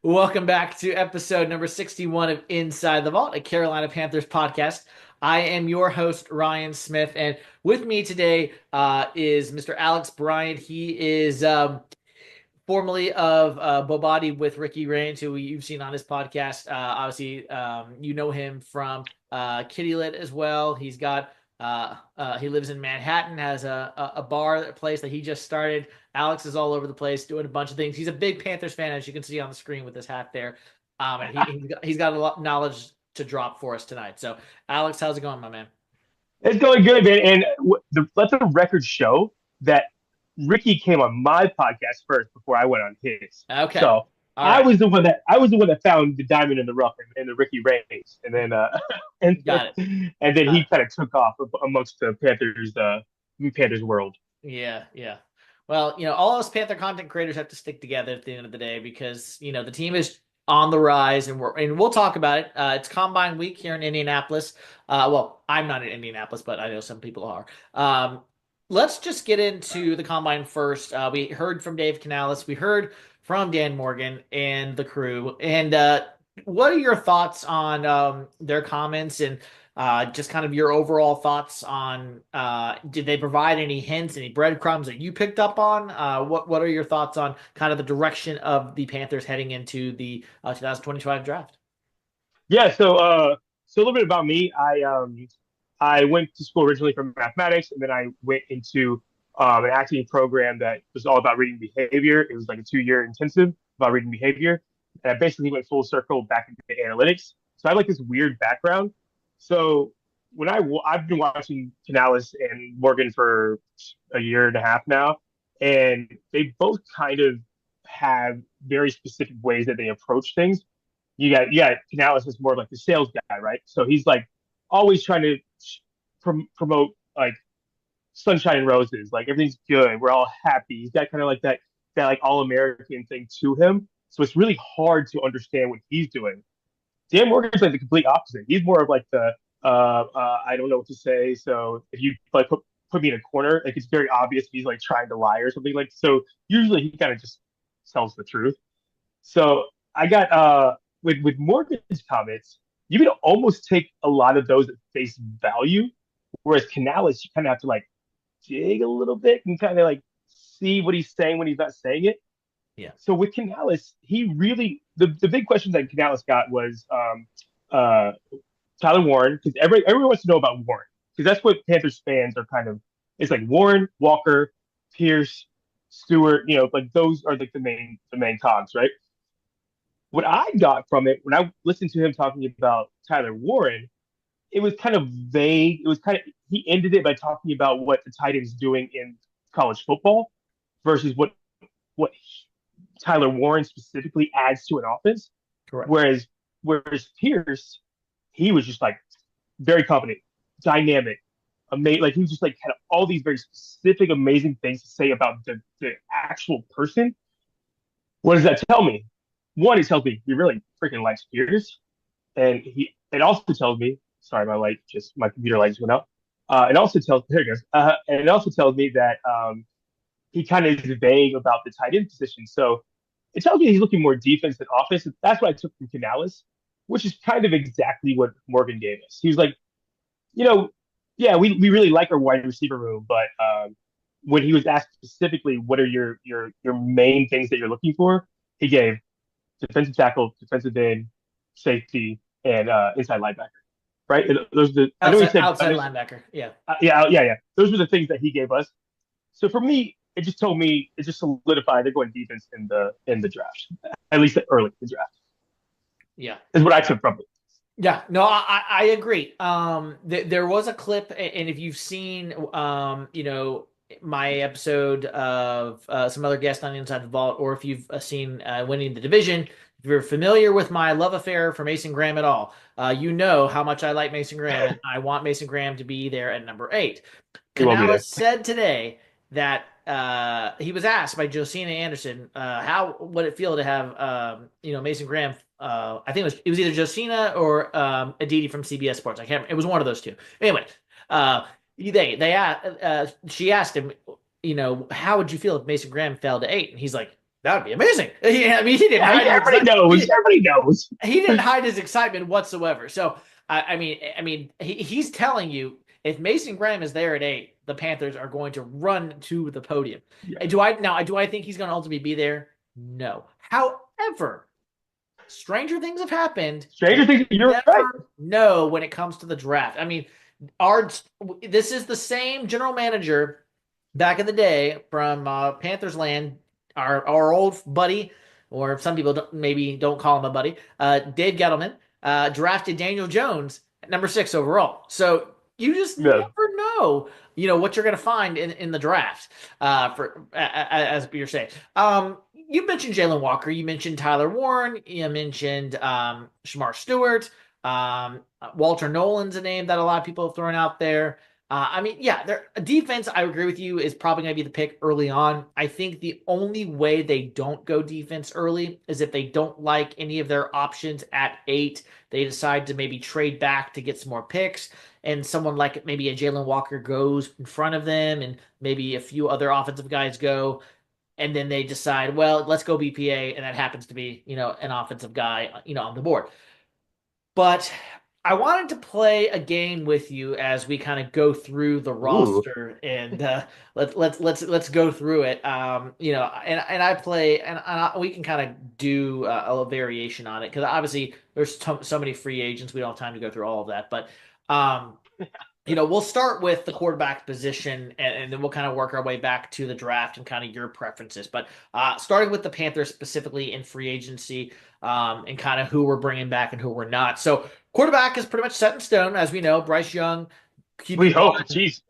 Welcome back to episode number 61 of Inside the Vault, a Carolina Panthers podcast. I am your host, Ryan Smith, and with me today is Mr. Alex Bryant. He is formerly of Bobati with Ricky Raines, who you've seen on his podcast. Obviously, you know him from Kitty Lit as well. He lives in Manhattan, has a bar a place that he just started. Alex is all over the place doing a bunch of things. He's a big Panthers fan, as you can see on the screen with his hat there. And he's got a lot of knowledge to drop for us tonight. So, Alex, how's it going, my man? It's going good, man. And let the record show that Ricky came on my podcast first before I went on his. Okay. So All right. I was the one that found the diamond in the rough and the Ricky Rays, and then and Got it. and then Uh, he kind of took off amongst the Panthers world. Yeah, yeah. Well, all us Panther content creators have to stick together at the end of the day because, the team is on the rise and we'll talk about it. It's Combine Week here in Indianapolis. Well, I'm not in Indianapolis, but I know some people are. Let's just get into the Combine first. We heard from Dave Canales. We heard from Dan Morgan and the crew. And what are your thoughts on their comments and just kind of your overall thoughts on did they provide any hints, any breadcrumbs that you picked up on? What are your thoughts on kind of the direction of the Panthers heading into the 2025 draft? Yeah. So a little bit about me. I went to school originally for mathematics, and then I went into an acting program that was all about reading behavior. It was like a 2 year intensive about reading behavior. And I basically went full circle back into analytics. So I have like this weird background. So I've been watching Canales and Morgan for a year and a half now, and they both kind of have very specific ways that they approach things. You got Canales is more of like the sales guy, right? So he's like always trying to promote like sunshine and roses, like everything's good, we're all happy. He's got kind of like that like all American thing to him. So it's really hard to understand what he's doing. Dan Morgan's like the complete opposite. He's more of like the I don't know what to say. So if you like put me in a corner, like it's very obvious he's like trying to lie or something like. So usually he kind of just tells the truth. So I got with Morgan's comments, you can almost take a lot of those at face value, whereas Canales you kind of have to like dig a little bit and kind of like see what he's saying when he's not saying it. Yeah. So with Canales, he really the big question that Canales got was Tyler Warren, because everyone wants to know about Warren, because that's what Panthers fans are kind of. It's like Warren, Walker, Pierce, Stewart. Like those are like the main cogs, right? What I got from it when I listened to him talking about Tyler Warren, it was kind of vague. It was kind of he ended it by talking about what the Titans doing in college football versus what Tyler Warren specifically adds to an offense. Correct. Whereas Pierce, he was just like very confident, dynamic, amazing. Like he was just like had all these very specific, amazing things to say about the actual person. What does that tell me? One, it tells me he really freaking likes Pierce, and it also tells me. Sorry, my computer light just went out. It also tells there it goes. And it also tells me that he kind of is vague about the tight end position. So it tells me he's looking more defense than offense. That's what I took from Canales, which is kind of exactly what Morgan gave us. He was like, you know, yeah, we really like our wide receiver room, but when he was asked specifically, what are your main things that you're looking for, he gave defensive tackle, defensive end, safety, and inside linebacker. Right? And those are the I know he Outside said outside linebacker. Yeah. yeah. Those were the things that he gave us. So for me, it just solidified they're going defense in the draft, at least early in the draft. Yeah. Is what I took from it. Yeah, no, I agree. There was a clip, and if you've seen, my episode of some other guests on Inside the Vault, or if you've seen Winning the Division, if you're familiar with my love affair for Mason Graham at all, you know how much I like Mason Graham, and I want Mason Graham to be there at number 8. He won't be there. Canales said today that he was asked by Josina Anderson how would it feel to have Mason Graham. I think it was either Josina or Aditi from CBS Sports. I can't remember. It was one of those two. Anyway, she asked him, how would you feel if Mason Graham fell to 8? And he's like, That would be amazing. Yeah, I mean, he didn't Yeah, hide his everybody excitement. knows. Everybody knows. He didn't hide his excitement whatsoever. So I mean, he's telling you if Mason Graham is there at 8, the Panthers are going to run to the podium. Yeah. Do I think he's going to ultimately be there? No. However, stranger things have happened, and Stranger things. you You're right. never know when it comes to the draft. I mean, our this is the same general manager back in the day from Panthers land, our old buddy, or some people maybe don't call him a buddy, Dave Gettleman, drafted Daniel Jones at number 6 overall. So you just Yeah. never know, what you're going to find in the draft. As you're saying, you mentioned Jalen Walker, you mentioned Tyler Warren, you mentioned Shamar Stewart, Walter Nolan's a name that a lot of people have thrown out there. I mean, yeah, their defense, I agree with you, is probably going to be the pick early on. I think the only way they don't go defense early is if they don't like any of their options at 8. They decide to maybe trade back to get some more picks, and someone like maybe a Jalen Walker goes in front of them, and maybe a few other offensive guys go, and then they decide, well, let's go BPA, and that happens to be, an offensive guy, on the board. But I wanted to play a game with you as we kind of go through the Ooh. roster and let's go through it. And I play we can kind of do a variation on it because obviously there's so many free agents we don't have time to go through all of that. But um, we'll start with the quarterback position and then we'll kind of work our way back to the draft and kind of your preferences. But starting with the Panthers specifically in free agency, and kind of who we're bringing back and who we're not. So quarterback is pretty much set in stone, as we know. Bryce Young, We QB hope. one. Jeez.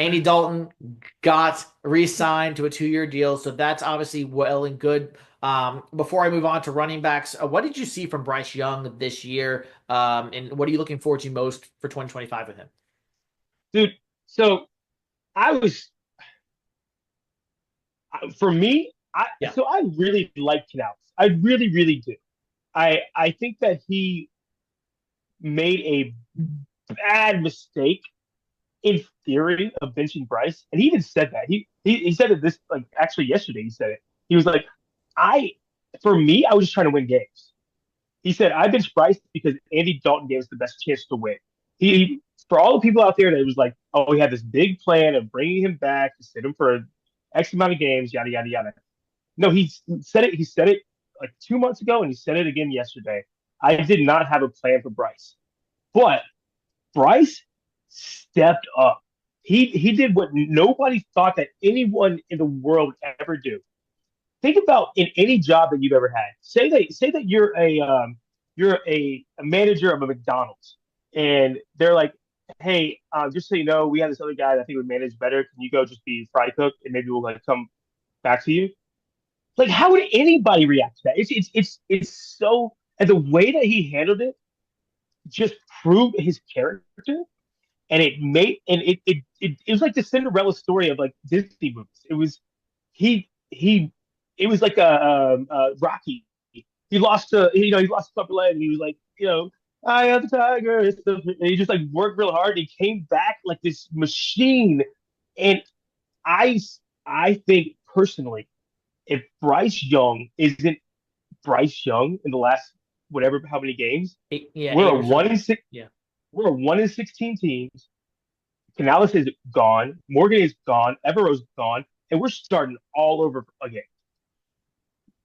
Andy Dalton got re-signed to a 2-year deal, so that's obviously well and good. Before I move on to running backs, what did you see from Bryce Young this year, and what are you looking forward to most for 2025 with him? Dude. So I was for me. Yeah. I really like Canales. I really, really do. I think that he made a bad mistake in theory of benching Bryce, and he even said that he said it this like actually yesterday. He said it. He was like, I for me, I was just trying to win games. He said I benched Bryce because Andy Dalton gave us the best chance to win. He for all the people out there that was like, oh, he had this big plan of bringing him back to sit him for X amount of games, yada yada yada. No, he said it. He said it like 2 months ago, and he said it again yesterday. I did not have a plan for Bryce, but Bryce stepped up. He did what nobody thought that anyone in the world would ever do. Think about in any job that you've ever had. Say that you're a manager of a McDonald's, and they're like, hey, just so you know, we have this other guy that I think would manage better. Can you go just be fry cook, and maybe we'll like come back to you? Like, how would anybody react to that? It's so and the way that he handled it just proved his character, and it was like the Cinderella story of like Disney movies. It was he it was like a Rocky. He lost to he lost a upper leg, and he was like I am the tiger. And he just like worked real hard. And he came back like this machine, and I I think personally, if Bryce Young isn't Bryce Young in the last whatever how many games, Yeah, we're 8 a or one something. in six. Yeah. We're a 1-16 teams. Canales is gone. Morgan is gone. Evero's gone, and we're starting all over again.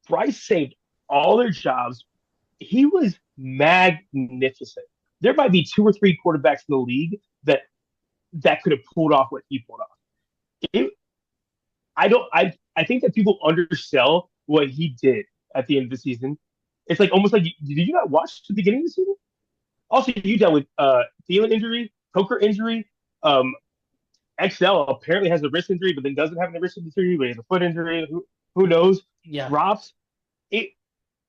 Bryce saved all their jobs. He was magnificent. There might be two or three quarterbacks in the league that could have pulled off what he pulled off. It, I don't. I think that people undersell what he did at the end of the season. It's like almost like did you not watch the beginning of the season? Also, you dealt with Thielen injury, Coker injury. XL apparently has a wrist injury, but then doesn't have a wrist injury, but he has a foot injury. Who knows? Yeah. Drops it.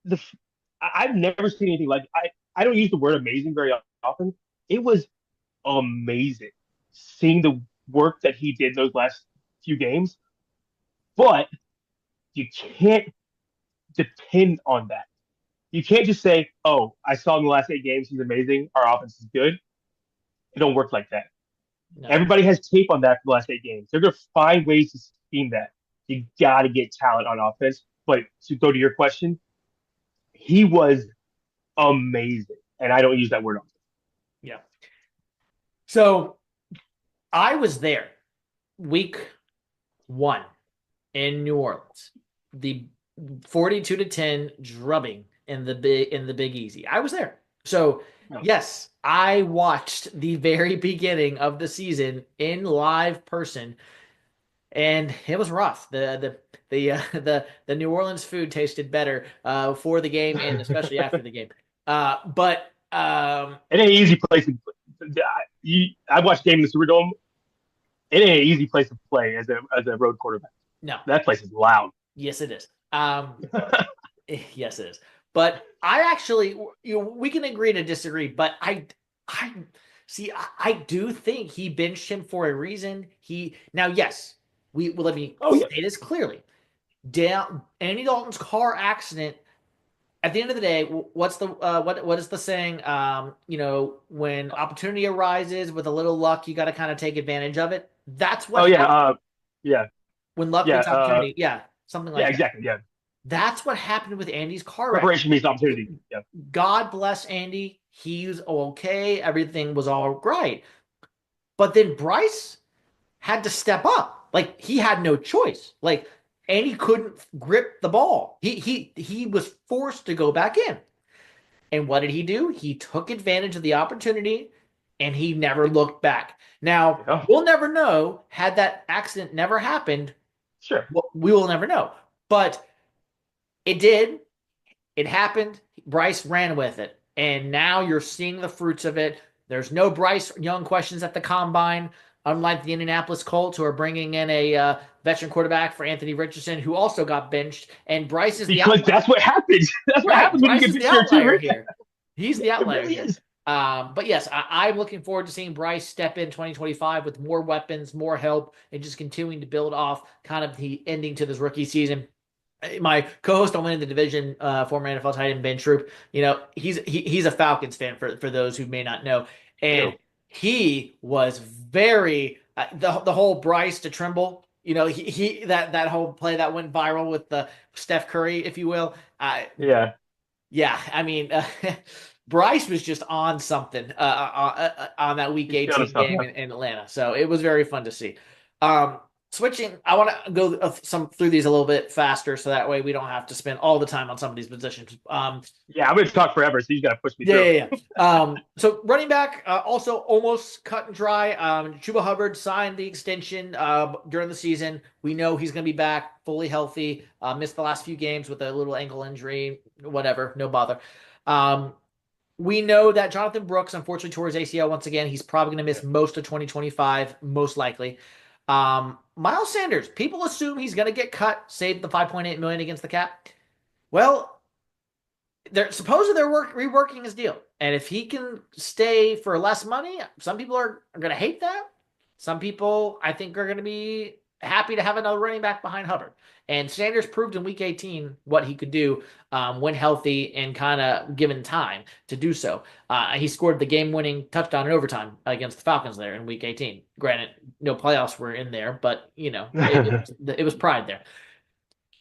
The I've never seen anything like I don't use the word amazing very often. It was amazing seeing the work that he did those last few games, but you can't depend on that. You can't just say, "Oh, I saw in the last 8 games he's amazing. Our offense is good." It don't work like that. No. Everybody has tape on that for the last 8 games. They're gonna find ways to scheme that. You got to get talent on offense. But to go to your question, he was amazing, and I don't use that word often. Yeah. So I was there week 1 in New Orleans. The 42-10 drubbing in the Big Easy. I was there. So, No. yes, I watched the very beginning of the season in live person, and it was rough. The New Orleans food tasted better for the game and especially after the game. But It ain't an easy place to I watched game in the Superdome. It ain't an easy place to play as a road quarterback. no, That place is loud. yes, it is. Yes, it is. But I actually, we can agree to disagree. But I see. I do think he benched him for a reason. He now, yes, we well, let me Oh yeah, say this clearly. Down Andy Dalton's car accident. At the end of the day, what's the what is the saying? When opportunity arises with a little luck, you got to kind of take advantage of it. That's what oh yeah, happened yeah, when luck yeah, meets opportunity. Yeah, something yeah, like that. exactly, yeah. That's what happened with Andy's car wreck. Preparation means opportunity. Yeah, God bless Andy. He's okay. Everything was all right. But then Bryce had to step up. Like he had no choice. Like Andy couldn't grip the ball. He was forced to go back in. And what did he do? He took advantage of the opportunity and he never looked back. Now, yeah, we'll never know had that accident never happened. sure. We will never know. But it did. It happened. Bryce ran with it. And now you're seeing the fruits of it. There's no Bryce Young questions at the combine, unlike the Indianapolis Colts, who are bringing in a veteran quarterback for Anthony Richardson, who also got benched. And Bryce is the Because outlier. that's what happens. That's what Right. happens when you Bryce get is the this year too, outlier right? here. He's the It outlier really here. is. But yes, I'm looking forward to seeing Bryce step in 2025 with more weapons, more help, and just continuing to build off kind of the ending to this rookie season. My co-host on Winning the Division, former NFL tight end Ben Troop, he's a Falcons fan for those who may not know, and Ew. he was very the whole Bryce to Trimble. He that whole play that went viral with the Steph Curry, if you will. Yeah, Yeah, I mean, Bryce was just on something on that Week he's feeling 18 himself. game Yeah. in Atlanta, so it was very fun to see. Um, Switching, I want to go some through these a little bit faster, so that way we don't have to spend all the time on some of these positions. Yeah, I'm going to talk forever, so you got to push me Yeah, through. yeah, yeah. So running back, also almost cut and dry. Chuba Hubbard signed the extension during the season. We know he's going to be back fully healthy. Missed the last few games with a little ankle injury, whatever, no bother. Um, we know that Jonathan Brooks unfortunately tore his ACL once again. He's probably going to Yeah. miss most of 2025, most likely. Miles Sanders, people assume he's going to get cut, save the 5.8 million against the cap. Well, they're reworking his deal, and if he can stay for less money, some people are going to hate that. Some people I think are going to be happy to have another running back behind Hubbard. And Sanders proved in Week 18 what he could do when healthy and kind of given time to do so. He scored the game-winning touchdown in overtime against the Falcons there in Week 18. Granted, no playoffs were in there, but it was pride there.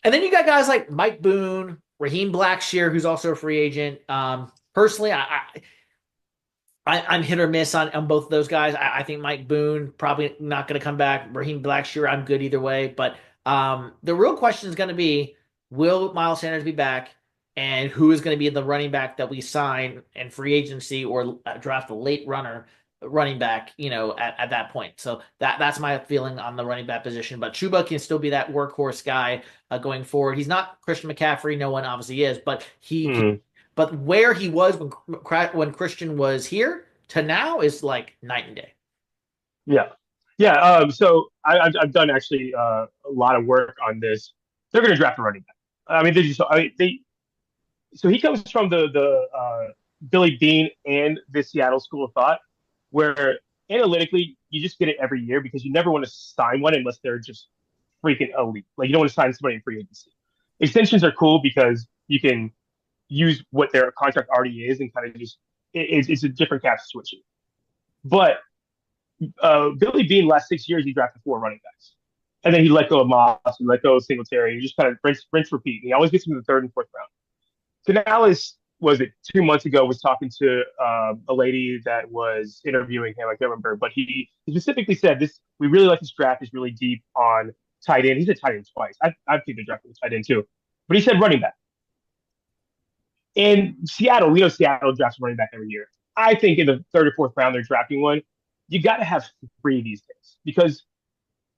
And then you got guys like Mike Boone, Raheem Blackshear, who's also a free agent. Personally, I'm hit or miss on both of those guys. I think Mike Boone probably not going to come back. Raheem Blackshear, I'm good either way. But the real question is going to be, will Miles Sanders be back? And who is going to be the running back that we sign in free agency or draft a late running back, at that point. So that's my feeling on the running back position. But Chuba can still be that workhorse guy going forward. He's not Christian McCaffrey. No one obviously is, but Hmm. but where he was when Christian was here to now is like night and day. Yeah. Yeah. So I've done actually a lot of work on this. They're going to draft a running back. I mean, so he comes from the Billy Bean and the Seattle School of Thought, where analytically you just get it every year because you never want to sign one unless they're just freaking elite. Like you don't want to sign somebody in free agency. Extensions are cool because you can use what their contract already is and kind of just it's a different cap switching. But Billy Bean last 6 years he drafted four running backs. and then he let go of Moss, he let go of Singletary. He just kind of rinse, repeat. He always gets him in the third and fourth round. Canales, was it 2 months ago, was talking to a lady that was interviewing him. I can't remember, but he specifically said this. We really like this draft. Is really deep on tight end. He said tight end twice. I've seen the draft with tight end too, but he said running back. In Seattle, we know Seattle drafts running back every year. I think in the third or fourth round they're drafting one. You got to have three these days because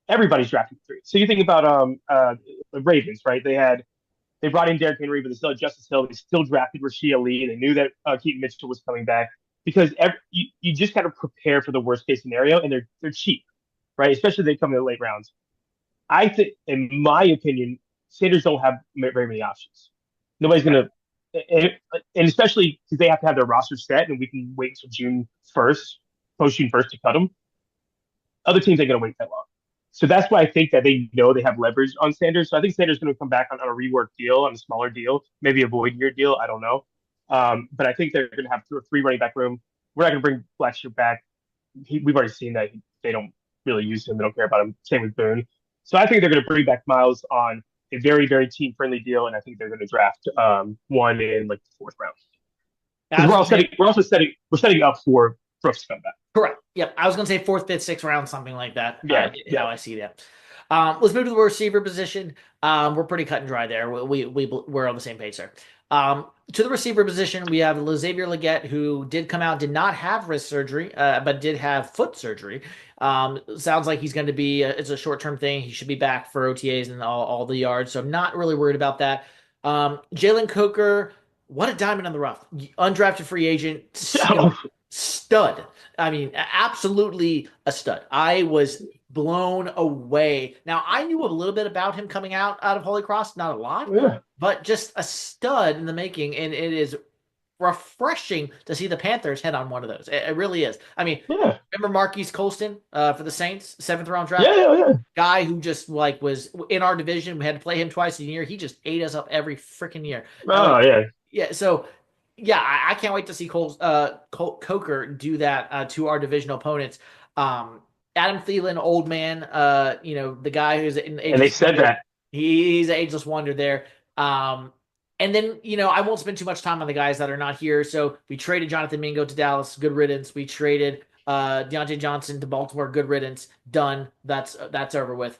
everybody's drafting three. So you think about the Ravens, right? They brought in Derrick Henry, but they still had Justice Hill. They still drafted Rashid Ali. They knew that Keaton Mitchell was coming back because you just got to prepare for the worst case scenario, and they're cheap, right? Especially if they come in the late rounds. I think, in my opinion, Sanders don't have very many options. Nobody's gonna, and, and especially because they have to have their roster set, and we can wait until June 1st, post June 1st to cut them. Other teams ain't gonna wait that long. So that's why I think that they know they have leverage on Sanders. So I think Sanders is going to come back on a rework deal, on a smaller deal, maybe a void year deal. I don't know. But I think they're going to have two or three running back room. We're not going to bring Blackshear back. We've already seen that they don't really use him. They don't care about him. Same with Boone. So I think they're going to bring back Miles on a very, very team friendly deal, and I think they're going to draft one in like the fourth round. Because we're setting up for Brooks to come back. Correct. Yep. I was going to say fourth, fifth, sixth round, something like that. Yeah. How I see that. Let's move to the receiver position. We're pretty cut and dry there. We're on the same page there. To the receiver position, we have Xavier Legette, who did come out, did not have wrist surgery, but did have foot surgery. Sounds like he's going to be, it's a short-term thing. He should be back for OTAs and all the yards. So I'm not really worried about that. Jalen Coker, what a diamond in the rough. Undrafted free agent, stud. I mean, absolutely a stud. I was blown away. Now, I knew a little bit about him coming out of Holy Cross, not a lot, Yeah. but just a stud in the making. And it is refreshing to see the Panthers hit on one of those. It really is. I mean, Yeah. remember Marquise Colston for the Saints, seventh round draft? Yeah. Guy who just like was in our division. We had to play him twice a year. He just ate us up every freaking year. Oh, yeah. Yeah, so yeah, I can't wait to see Coker do that to our divisional opponents. Adam Thielen, old man, the guy who's an And they ageless said wonder. that. He's an ageless wonder there. And then, I won't spend too much time on the guys that are not here. So we traded Jonathan Mingo to Dallas, good riddance. We traded Deontay Johnson to Baltimore, good riddance, done. That's over with.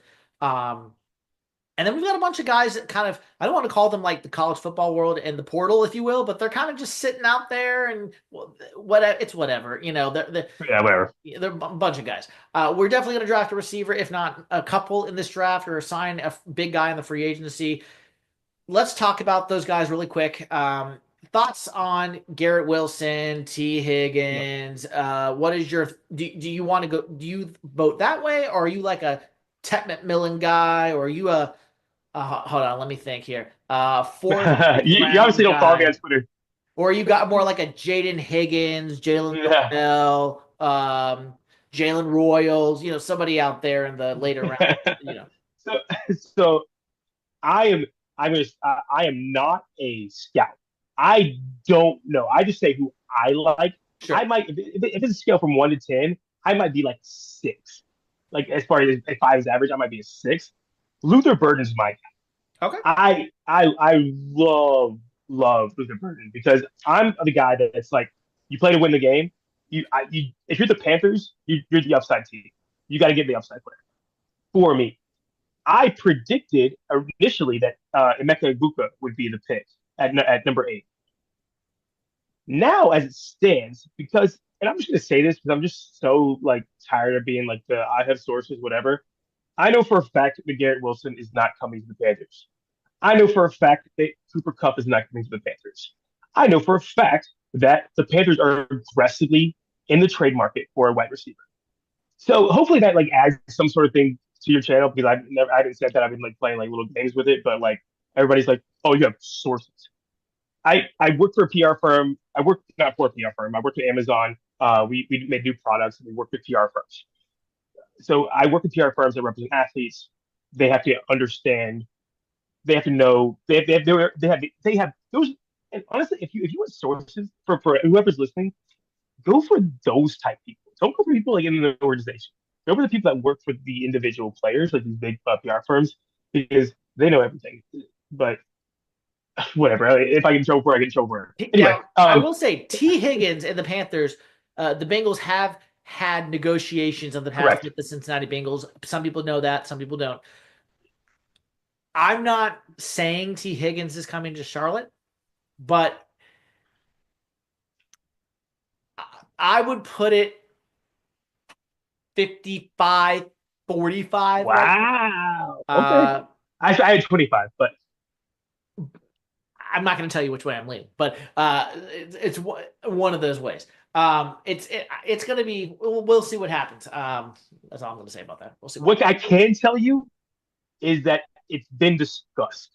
And then we've got a bunch of guys that kind of, I don't want to call them like the college football world and the portal, if you will, but they're kind of just sitting out there and it's whatever. Yeah, whatever. They're a bunch of guys. We're definitely going to draft a receiver, if not a couple in this draft, or sign a big guy in the free agency. Let's talk about those guys really quick. Thoughts on Garrett Wilson, T. Higgins? What is your, do you want to go, do you vote that way? Or are you like a Tet McMillan guy? Or are you hold on, let me think here. Fourth you round obviously don't follow me guy. on Twitter. Or you got more like a Jaden Higgins, Jalen Yeah. Bell, Jalen Royals, somebody out there in the later rounds. so so I am I am not a scout. I don't know. I just say who I like. Sure. I might if it's a scale from 1 to 10, I might be like 6. Like as far as if 5 is average, I might be a 6. Luther Burden's my guy. Okay. I love Luther Burden because I'm the guy that's like, you play to win the game. If you're the Panthers, you're the upside team. You got to get the upside player. For me, I predicted initially that Emeka Egbuka would be the pick at number 8. Now, as it stands, because, and I'm just going to say this because I'm just so like tired of being like I have sources, whatever. I know for a fact that Garrett Wilson is not coming to the Panthers. I know for a fact that Cooper Kupp is not coming to the Panthers. I know for a fact that the Panthers are aggressively in the trade market for a wide receiver. So hopefully that like adds some sort of thing to your channel because I haven't said that. I've been like playing like little games with it, but like everybody's like, oh, you have sources. I worked for a PR firm. I worked not for a PR firm. I worked at Amazon. We made new products and we worked with PR firms. So I work with PR firms that represent athletes. They have to understand. They have to know. They have those. And honestly, if you want sources for whoever's listening, go for those type people. Don't go for people like in the organization. go for the people that work for the individual players, like these big PR firms, because they know everything. But whatever. If I can show for, I can show for. Anyway, Now, I will say T. Higgins and the Panthers, the Bengals have had negotiations in the past correct. with the Cincinnati Bengals. Some people know that, some people don't. I'm not saying T. Higgins is coming to Charlotte, but I would put it 55-45 right Wow. now. Okay. I had 25, but I'm not going to tell you which way I'm leaning, but it's one of those ways. It's going to be. We'll see what happens. That's all I'm going to say about that. We'll see what what happens. I can tell you is that it's been discussed.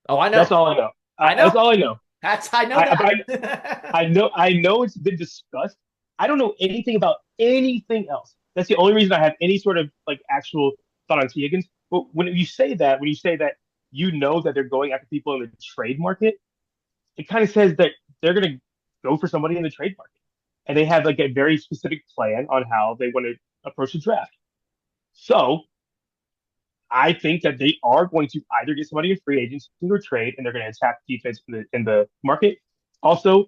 Oh, I That's know. all I know. I That's know. all I know. I know I, that. I know it's been discussed. I don't know anything about anything else. That's the only reason I have any sort of like actual thought on T. Higgins. But when you say that you know that they're going after people in the trade market, it kind of says that they're going to go for somebody in the trade market, and they have like a very specific plan on how they want to approach the draft. So I think that they are going to either get somebody in free agency or trade, and they're going to attack defense in the market. Also,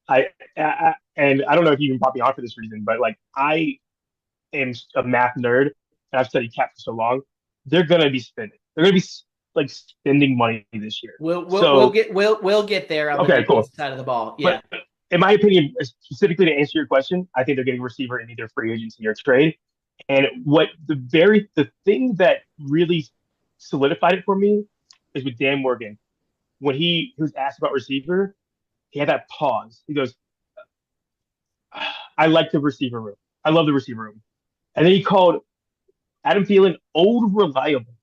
and I don't know if you even brought me on for this reason, but like I am a math nerd and I've studied cap for so long. They're going to be spending. They're going to be like spending money this year. So We'll get there on the okay, cool. defensive side of the ball. But Yeah. in my opinion, specifically to answer your question, I think they're getting a receiver in either free agency or trade. And the thing that really solidified it for me is with Dan Morgan. When he was asked about receiver, he had that pause. He goes, I like the receiver room. I love the receiver room. And then he called Adam Thielen old reliable.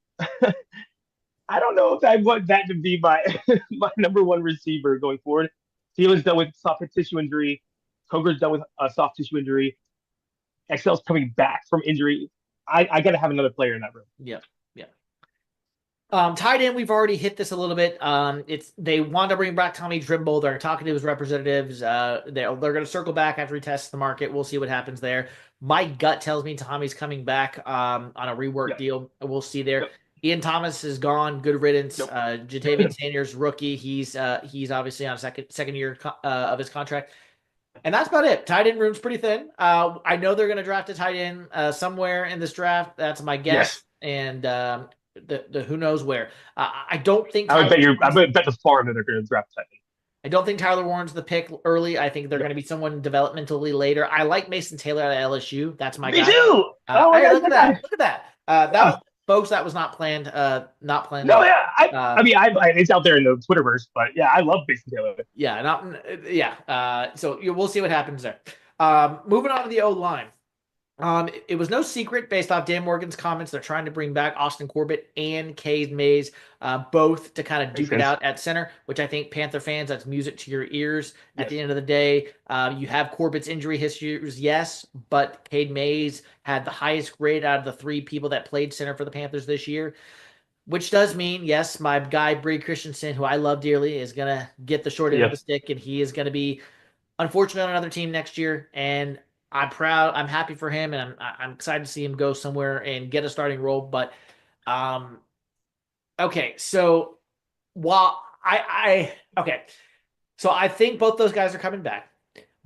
I don't know if I want that to be my my number one receiver going forward. Thielen's done with soft tissue injury. Coger's done with a soft tissue injury. Excel's coming back from injury. I got to have another player in that room. Yeah. Yeah. Tight end, we've already hit this a little bit. It's they want to bring back Tommy Trimble. They're talking to his representatives. They're going to circle back after he tests the market. We'll see what happens there. My gut tells me Tommy's coming back on a rework Yep. deal. We'll see there. Yep. Ian Thomas is gone. Good riddance. Yep. Jatavian Sanders, rookie. He's obviously on second year of his contract. And that's about it. Tight end room's pretty thin. I know they're going to draft a tight end somewhere in this draft. That's my guess. Yes. And the who knows where. I don't think I would Tyler bet you. I Warren's, would bet the farm that they're going to draft tight end. I don't think Tyler Warren's the pick early. I think they're going Yep. to be someone developmentally later. I like Mason Taylor at LSU. That's my Me guy. too. Oh my Hey, god, look at that that! guy. Look at that! That Yeah. was, folks. That was not planned. Not planned at No, all. yeah. I mean, it's out there in the Twitterverse, but yeah, I love Mason Taylor. Yeah, not yeah. So we'll see what happens there. Moving on to the O line. It was no secret based off Dan Morgan's comments. They're trying to bring back Austin Corbett and Cade Mays, both to kind of Makes duke it sense. out at center, which I think Panther fans, that's music to your ears. At Yes. the end of the day, you have Corbett's injury histories, yes, but Cade Mays had the highest grade out of the three people that played center for the Panthers this year, which does mean, yes, my guy Bree Christensen, who I love dearly, is going to get the short end of Yeah. the stick, and he is going to be unfortunately on another team next year. And I'm proud. I'm happy for him, and I'm excited to see him go somewhere and get a starting role. But um, okay, so while okay, so I think both those guys are coming back.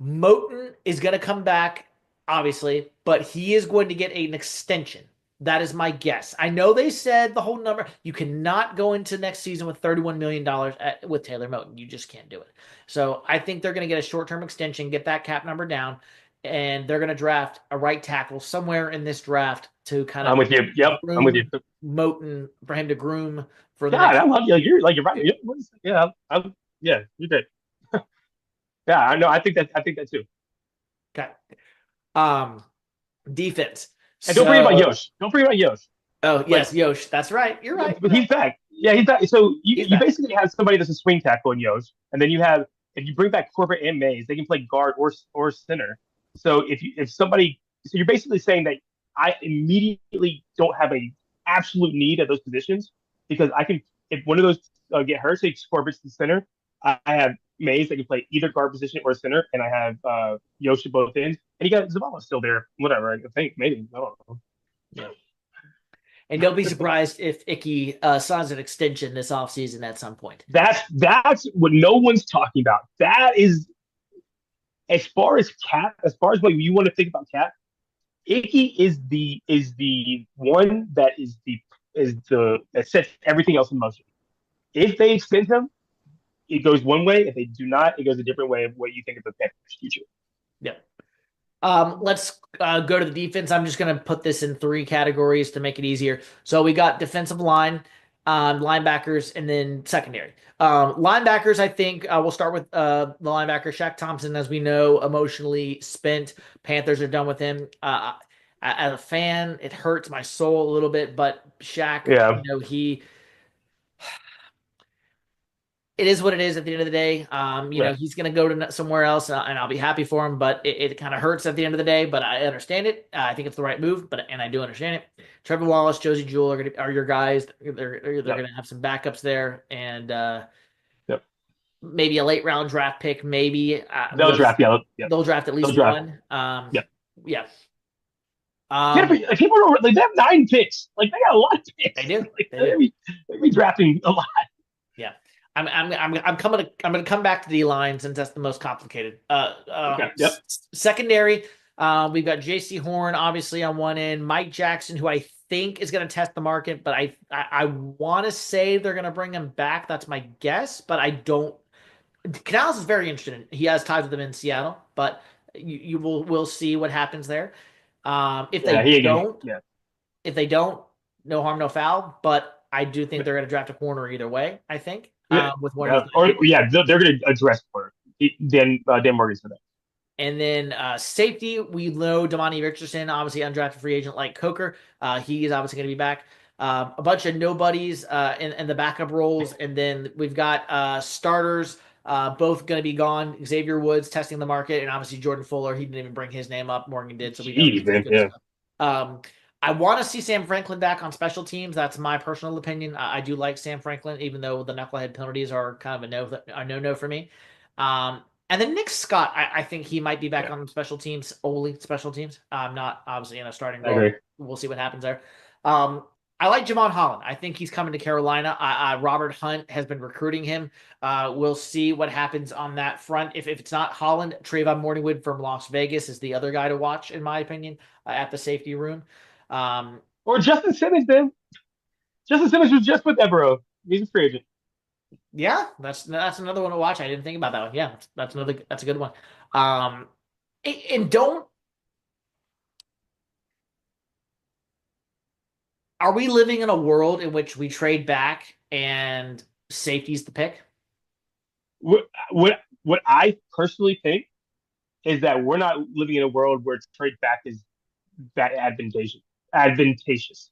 Moten is going to come back, obviously, but he is going to get an extension. That is my guess. I know they said the whole number. You cannot go into next season with $31 million with Taylor Moten. You just can't do it. So I think they're going to get a short-term extension, get that cap number down, and they're going to draft a right tackle somewhere in this draft to kind I'm of with you. Yep. I'm with you. groom Moten for him to groom for the God, next. I love you. You're right. Yeah. Yeah. You're good. Yeah. I know. I think that too. Okay. Um, Defense. And don't forget about So, Yosh. Don't forget about Yosh. oh Like, yes, Yosh. That's right. You're right. but he's back. Yeah, he's back. So He's you back. basically have somebody that's a swing tackle in Yosh, and then you have if you bring back Corbett and Mays, they can play guard or center. So if somebody, so you're basically saying that I immediately don't have a absolute need at those positions because I can if one of those get hurt, say Corbett's the center, I have Mays that can play either guard position or center, and I have Yosh at both ends. and you got Zavala still there. Whatever, I think maybe I don't know. Yeah. And don't be surprised if Icky signs an extension this offseason at some point. That's what no one's talking about. That is as far as Cap, as far as what you want to think about Cap. Icky is the one that is the that sets everything else in motion. If they extend him, it goes one way. If they do not, it goes a different way of what you think of the Panthers' future. Yeah. Let's go to the defense. I'm just going to put this in three categories to make it easier. So we got defensive line, linebackers, and then secondary. Linebackers, I think we'll start with the linebacker, Shaq Thompson. As we know, emotionally spent. Panthers are done with him. As a fan, it hurts my soul a little bit, but Shaq, Yeah, he it is what it is at the end of the day. yeah, He's going to go to somewhere else, and I'll be happy for him. But it kind of hurts at the end of the day. But I understand it. I think it's the right move. And I do understand it. Trevor Wallace, Josie Jewell are your guys. They're yep, going to have some backups there, and yep. maybe a late round draft pick. Maybe They'll draft. Yeah, yep. they'll draft at They'll least draft. one. Yep. Yeah. Yeah, but like, people don't like they have 9 picks. Like they got a lot of They picks. do. Like They do. they'd be drafting a lot. Yeah. I'm gonna come back to D line since that's the most complicated. Okay. Yep. Secondary, we've got J.C. Horn obviously on one end, Mike Jackson, who I think is gonna test the market, but I want to say they're gonna bring him back. That's my guess, but I don't. Canales is very interested. He has ties with them in Seattle, but you will see what happens there. If Yeah. they He ain't gonna. don't, Yeah. if they don't, no harm, no foul. But I do think they're going to draft a corner either way. I think Yeah. with one of Yeah. these Or picks. yeah, they're gonna address corner. Dan Morgan's for that. And then safety, we know Damani Richardson, obviously undrafted free agent like Coker. He is obviously going to be back. A bunch of nobodies in the backup roles, and then we've got starters. Both going to be gone. Xavier Woods testing the market, and obviously Jordan Fuller. He didn't even bring his name up. Morgan did, so we know Jeez, he's man. good Yeah. stuff. Um, I want to see Sam Franklin back on special teams. That's my personal opinion. I do like Sam Franklin, even though the knucklehead penalties are kind of a no for me. And then Nick Scott, I think he might be back Yeah. on special teams, only special teams. Not obviously in a starting I role. agree. We'll see what happens there. I like Javon Holland. I think he's coming to Carolina. Robert Hunt has been recruiting him. We'll see what happens on that front. If it's not Holland, Trayvon Morningwood from Las Vegas is the other guy to watch, in my opinion, at the safety room. Um, Or Justin Simmons, then. Justin Simmons was just with Evero. He's a free agent. yeah, that's another one to watch. I didn't think about that one. Yeah, that's a good one. Um, and don't Are we living in a world in which we trade back and safety's the pick? What I personally think is that we're not living in a world where trade back is that advantageous. Advantageous.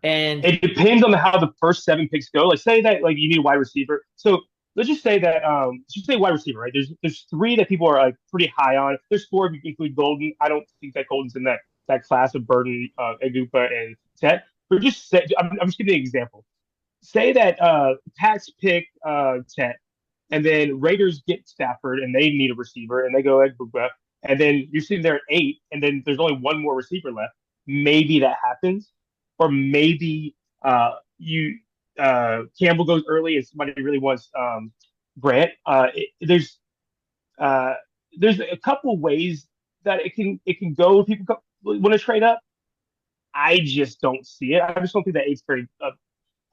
And It depends on how the first 7 picks go. Like say that like you need a wide receiver. So let's just say that just say wide receiver, right? There's 3 that people are like pretty high on. There's 4 if you include Golden. I don't think that Golden's in that class of Burton, Agupa, and Tet. But just say I'm just giving you an example. Say that Pats pick Tet, and then Raiders get Stafford and they need a receiver and they go Agupa, and then you're sitting there at 8, and then there's only one more receiver left. Maybe that happens, or maybe you Campbell goes early and somebody really wants Bryant. Uh, there's a couple ways that it can go. If people want to trade up. I just don't see it. I just don't think that eight's very.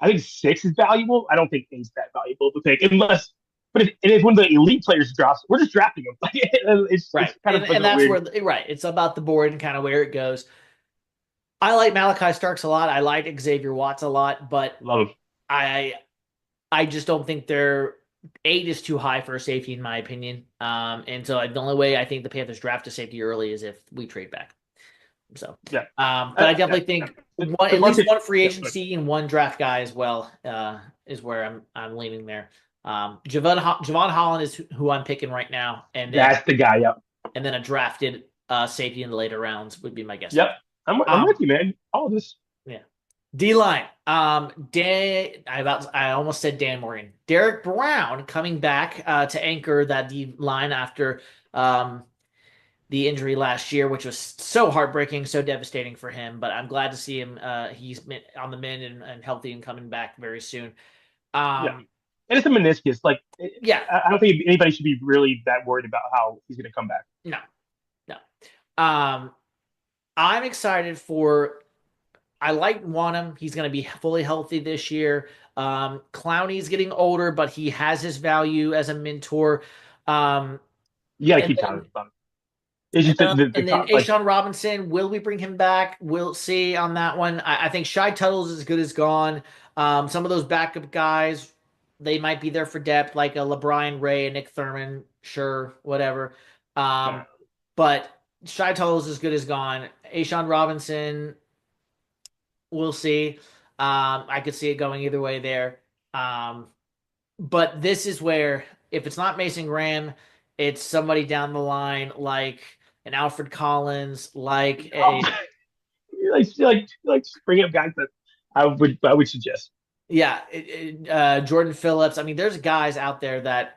I think 6 is valuable. I don't think eight's that valuable to pick unless. But if one of the elite players drops, we're just drafting them. It's right, kind of like and a that's weird. where right. It's about the board and kind of where it goes. I like Malachi Starks a lot. I like Xavier Watts a lot, but Love him. I I just don't think they're 8 is too high for a safety in my opinion. And so the only way I think the Panthers draft a safety early is if we trade back. So, Yeah. but I Yeah. definitely think The at least market. one free Yeah, agency and one draft guy as well is where I'm leaning there. Javon Holland is who I'm picking right now, that's the guy. Yep. and then a drafted safety in the later rounds would be my guess Yep. there. I'm with Um, you, man. All of this. yeah. D line. I almost said Dan Morgan. Derek Brown coming back to anchor that D line after um the injury last year, which was so heartbreaking, so devastating for him. But I'm glad to see him. He's on the mend and healthy and coming back very soon. Yeah, Um, and it's a meniscus. Like yeah, I don't think anybody should be really that worried about how he's going to come back. no, no. Um, I'm excited for. I want him. He's going to be fully healthy this year. Clowney's getting older, but he has his value as a mentor. Um, You got to and keep talking then about it. It's just the And then like Ashawn Robinson, will we bring him back? We'll see on that one. I think Shy Tuttle's as good as gone. Some of those backup guys, they might be there for depth, like a LeBron Ray and Nick Thurman, sure, whatever. yeah. Um, but Shy Tuttle's as good as gone. Ashawn Robinson, we'll see. I could see it going either way there. Um, but this is where, if it's not Mason Graham, it's somebody down the line like an Alfred Collins, like Oh, a like bring up guys that I would suggest. yeah, Jordan Phillips. I mean, there's guys out there that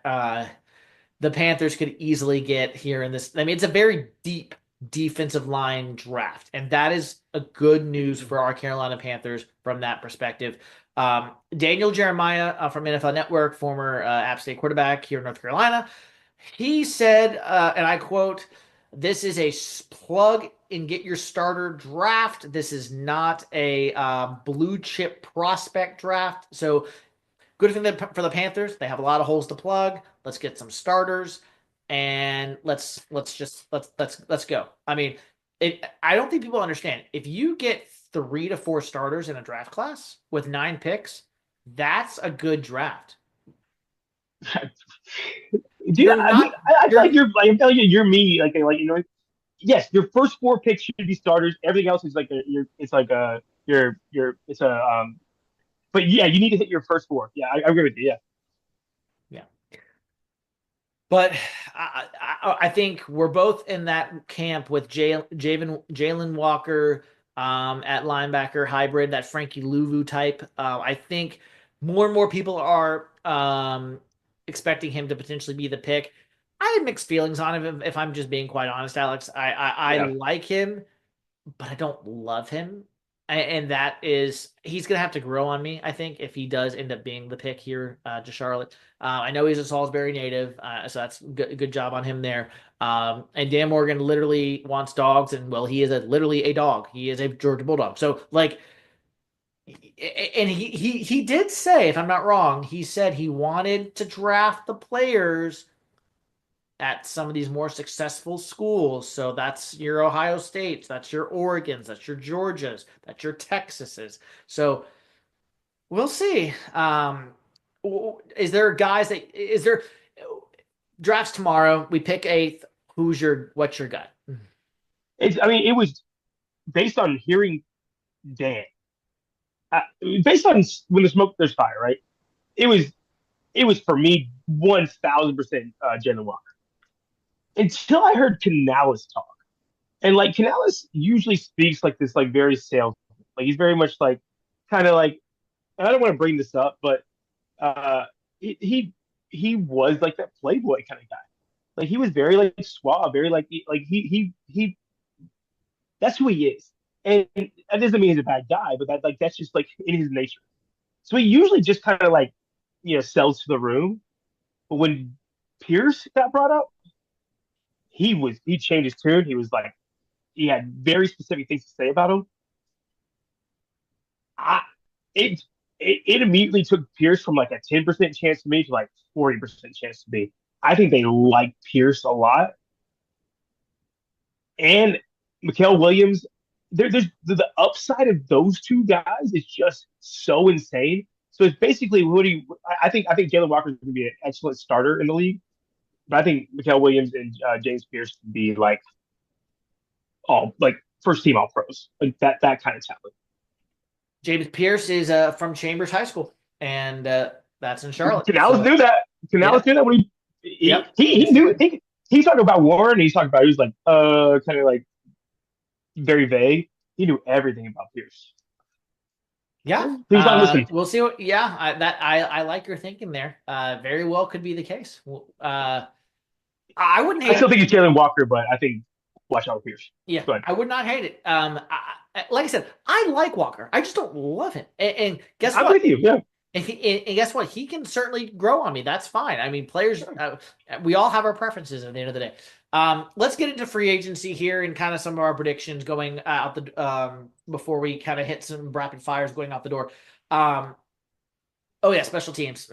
the Panthers could easily get here in this. I mean, it's a very deep defensive line draft, and that is a good news for our Carolina Panthers from that perspective. Daniel Jeremiah from NFL Network, former App State quarterback here in North Carolina, he said, and I quote, "This is a plug and get your starter draft. This is not a blue chip prospect draft. So good thing for the Panthers. They have a lot of holes to plug. Let's get some starters and let's go. I mean, I don't think people understand. If you get 3 to 4 starters in a draft class with 9 picks, that's a good draft. Dude, You're I mean, not I feel like you're I'm telling you, you're me. Yes, your first 4 picks should be starters. Everything else is like it's like it's a but yeah, you need to hit your first 4. Yeah, I agree with you. Yeah, yeah. But I think we're both in that camp with Jalen Walker at linebacker hybrid, that Frankie Louvu type. I think more and more people are expecting him to potentially be the pick. I have mixed feelings on him, if I'm just being quite honest, Alex. I yeah. like him, but I don't love him. And that is, he's going to have to grow on me, I think, if he does end up being the pick here to Charlotte. I know he's a Salisbury native, so that's good job on him there. And Dan Morgan literally wants dogs, and well, he is literally a dog. He is a Georgia Bulldog. So, like, and he did say, if I'm not wrong, he said he wanted to draft the players at some of these more successful schools. So that's your Ohio States, that's your Oregons, that's your Georgias, that's your Texases. So we'll see. Is there guys that is there drafts tomorrow? We pick eighth. What's your gut? I mean, it was based on hearing Dan. Uh, Based on when the smoke there's fire, right? It was it was for me 1,000% Jalen Walker until I heard Canales talk. And like Canales usually speaks like this, like very sales. Like he's very much like kind of like, and I don't want to bring this up, but uh, he was like that playboy kind of guy. Like he was very like suave, very like he that's who he is. And that doesn't mean he's a bad guy, but that's just like in his nature. So he usually just kind of like sells to the room. But when Pierce got brought up, he changed his tune. He was like he had very specific things to say about him. I it it immediately took Pierce from like a 10% chance to me to like 40% chance to me. I think they like Pierce a lot. And Mikael Williams, there's the upside of those 2 guys is just so insane. So it's basically what do you? I think Jalen Walker is going to be an excellent starter in the league, but I think Mikael Williams and James Pierce can be all like first team all pros, like that kind of talent. James Pierce is from Chambers High School, and that's in Charlotte. Canales So knew that. Canales yeah, knew that when he yep, he, he yes he knew did. he's talking about Warren. He's talking about he was like kind of like very vague. He knew everything about Pierce. Yeah. He was like, listen, We'll see what. Yeah, I like your thinking there. Very well could be the case. I wouldn't I hate. still think it's Jalen Walker, but I think watch out for Pierce. Yeah, Go ahead. I would not hate it. Like I said, I like Walker. I just don't love him. And guess I'm what? with you. Yeah. And guess what? He can certainly grow on me. That's fine. I mean, players, we all have our preferences at the end of the day. Let's get into free agency here and kind of some of our predictions going out the before we kind of hit some rapid fires going out the door. Um, oh yeah, special teams.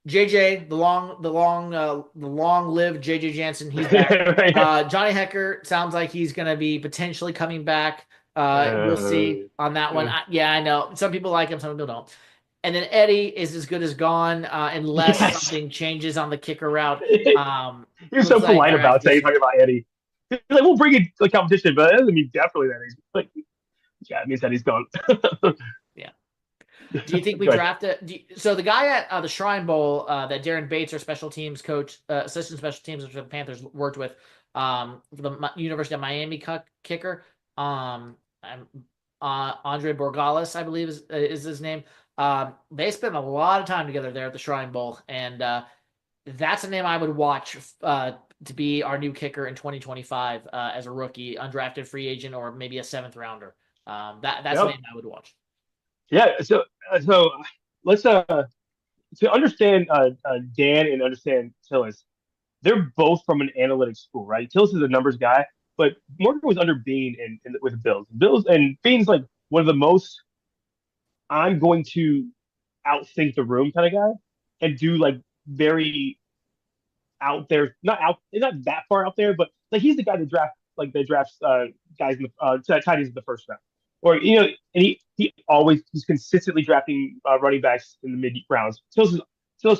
JJ, the long lived JJ Jansen, he's back. Right. Johnny Hecker sounds like he's going to be potentially coming back. We'll see on that one. Yeah. Yeah, I know some people like him, some people don't. And then Eddie is as good as gone unless Yes. something changes on the kicker route. You're Looks so like polite they're about actually saying talking about Eddie. He's like, we'll bring it to the competition, but that doesn't mean definitely that he's like, yeah, it means that he's gone. yeah. Do you think we Good. drafted? So the guy at the Shrine Bowl that Darren Bates, our special teams coach, assistant special teams for the Panthers, worked with, for the University of Miami kicker, Andre Borgales, I believe is his name. They spent a lot of time together there at the Shrine Bowl, and that's a name I would watch to be our new kicker in 2025 as a rookie, undrafted free agent, or maybe a seventh rounder. That's a Yep. name I would watch. Yeah. So let's to understand Dan and understand Tillis. They're both from an analytics school, right? Tillis is a numbers guy, but Morgan was under Bean with the Bills. Bills and Bean's like one of the most I'm going to outthink the room kind of guy and do like very out there, not that far out there, but like he's the guy that drafts guys in the tight ends in the first round, or and he's consistently drafting running backs in the mid rounds. Tillis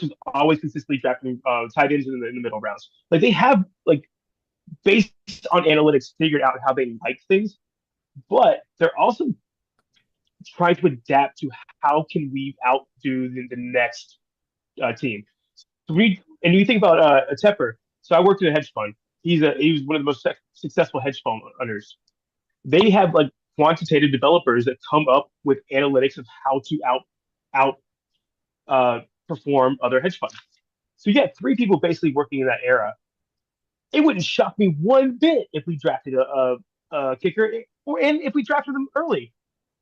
is always consistently drafting tight ends in the middle rounds. Like they have like based on analytics figured out how they like things, but they're also trying to adapt to how can we outdo the next team. And you think about a Tepper. So I worked in a hedge fund. He was one of the most successful hedge fund owners. They have like quantitative developers that come up with analytics of how to out perform other hedge funds. So you had three people basically working in that era. It wouldn't shock me one bit if we drafted a kicker, and if we drafted them early,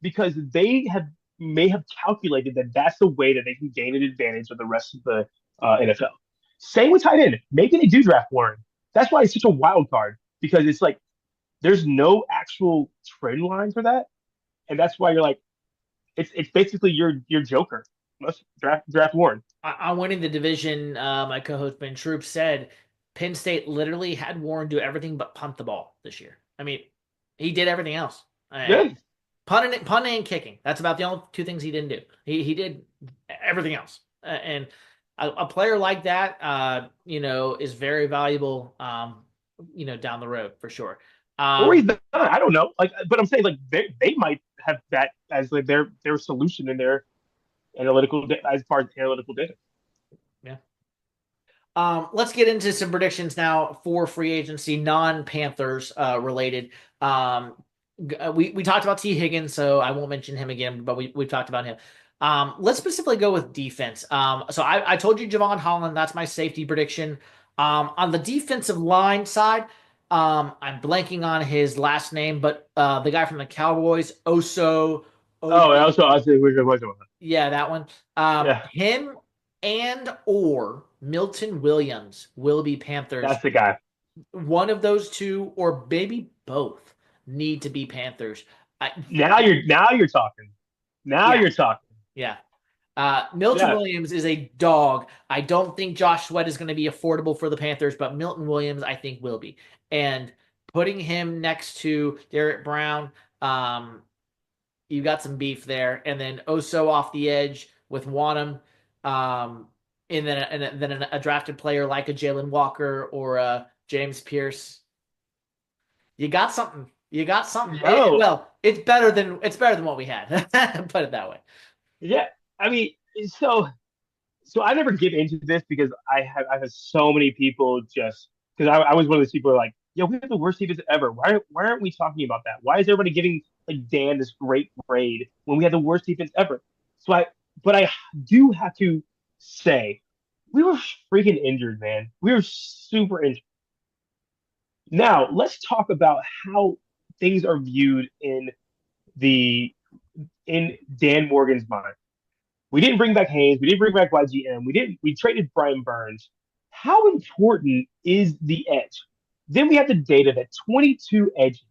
because they have may have calculated that that's the way that they can gain an advantage of the rest of the NFL. Same with tight end. Maybe they do draft Warren. That's why it's such a wild card because it's like there's no actual trend line for that, and that's why you're like it's basically your Joker. Let's draft Warren. On winning the division, my co-host Ben Troop said Penn State literally had Warren do everything but punt the ball this year. I mean, he did everything else. Yeah, Punting and kicking. That's about the only two things he didn't do. He did everything else. And a player like that, is very valuable, down the road for sure. or he's Um, not. I don't know. Like, but I'm saying like they might have that as like their solution in their as far as analytical data. yeah. Let's get into some predictions now for free agency, non-Panthers related. We talked about T. Higgins, so I won't mention him again, but we've talked about him. Let's specifically go with defense. So I told you Javon Holland, that's my safety prediction. On the defensive line side, I'm blanking on his last name, but the guy from the Cowboys, Oh, and also I say which was yeah, that one. yeah, Him and or Milton Williams will be Panthers. that's the guy. One of those two, or maybe both, need to be Panthers. I, Now you're talking. Now yeah, you're talking. yeah. Milton Yeah, Williams is a dog. I don't think Josh Sweat is going to be affordable for the Panthers, but Milton Williams, I think, will be. And putting him next to Derek Brown, you got some beef there. And then Oso off the edge with Wanham. Um, and then a drafted player like a Jalen Walker or a James Pierce. You got something. You got something. yo, Well, it's better than what we had. Put it that way. yeah. I mean, so so I never get into this because I have so many people just because I was one of those people who are like, yo, we have the worst defense ever. Why aren't we talking about that? Why is everybody giving like Dan this great grade when we had the worst defense ever? So I do have to say we were freaking injured, man. We were super injured. Now let's talk about how things are viewed the in Dan Morgan's mind. We didn't bring back Haynes. We didn't bring back YGM. We didn't. We traded Brian Burns. How important is the edge? Then we have the data that 22 edges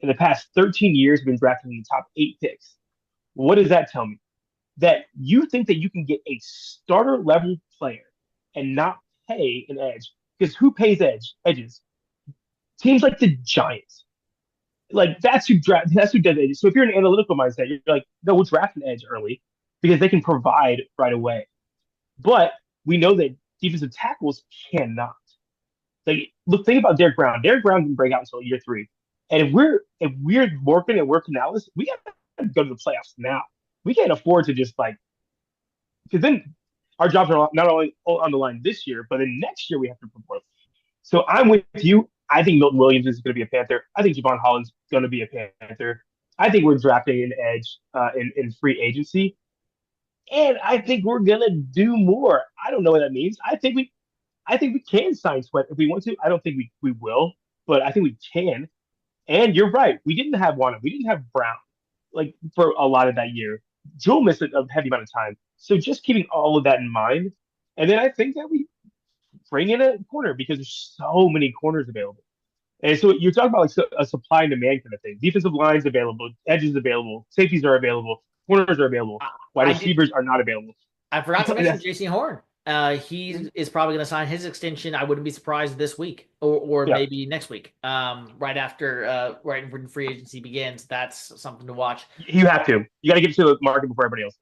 in the past 13 years have been drafted in the top 8 picks. What does that tell me? That you think that you can get a starter level player and not pay an edge? Because who pays edges? Teams like the Giants. Like that's who draft. That's who does edges. So if you're an analytical mindset, you're like, no, we'll draft an edge early because they can provide right away. But we know that defensive tackles cannot. Like, look, think about Derek Brown. Derek Brown can break out until year 3, and if we're working and we're Canales, we got to go to the playoffs now. We can't afford to just like because then our jobs are not only on the line this year, but then next year we have to perform. So I'm with you. I think Milton Williams is going to be a Panther. I think Javon Holland's going to be a Panther. I think we're drafting an edge in free agency. And I think we're gonna do more. I don't know what that means. I think we can sign Sweat if we want to. I don't think we will, but I think we can. And you're right. We didn't have Wanda. We didn't have Brown like for a lot of that year. Jewel missed a heavy amount of time. So just keeping all of that in mind, and then I think that we bring in a corner because there's so many corners available. And so you're talking about like a supply and demand kind of thing. Defensive lines available, edges available, safeties are available, corners are available, I, wide I did. receivers are not available. I forgot to mention That's, J.C. Horn. He is probably going to sign his extension. I wouldn't be surprised this week or yeah, maybe next week. Right after right when free agency begins. That's something to watch. you have to. You got to get to the market before everybody else.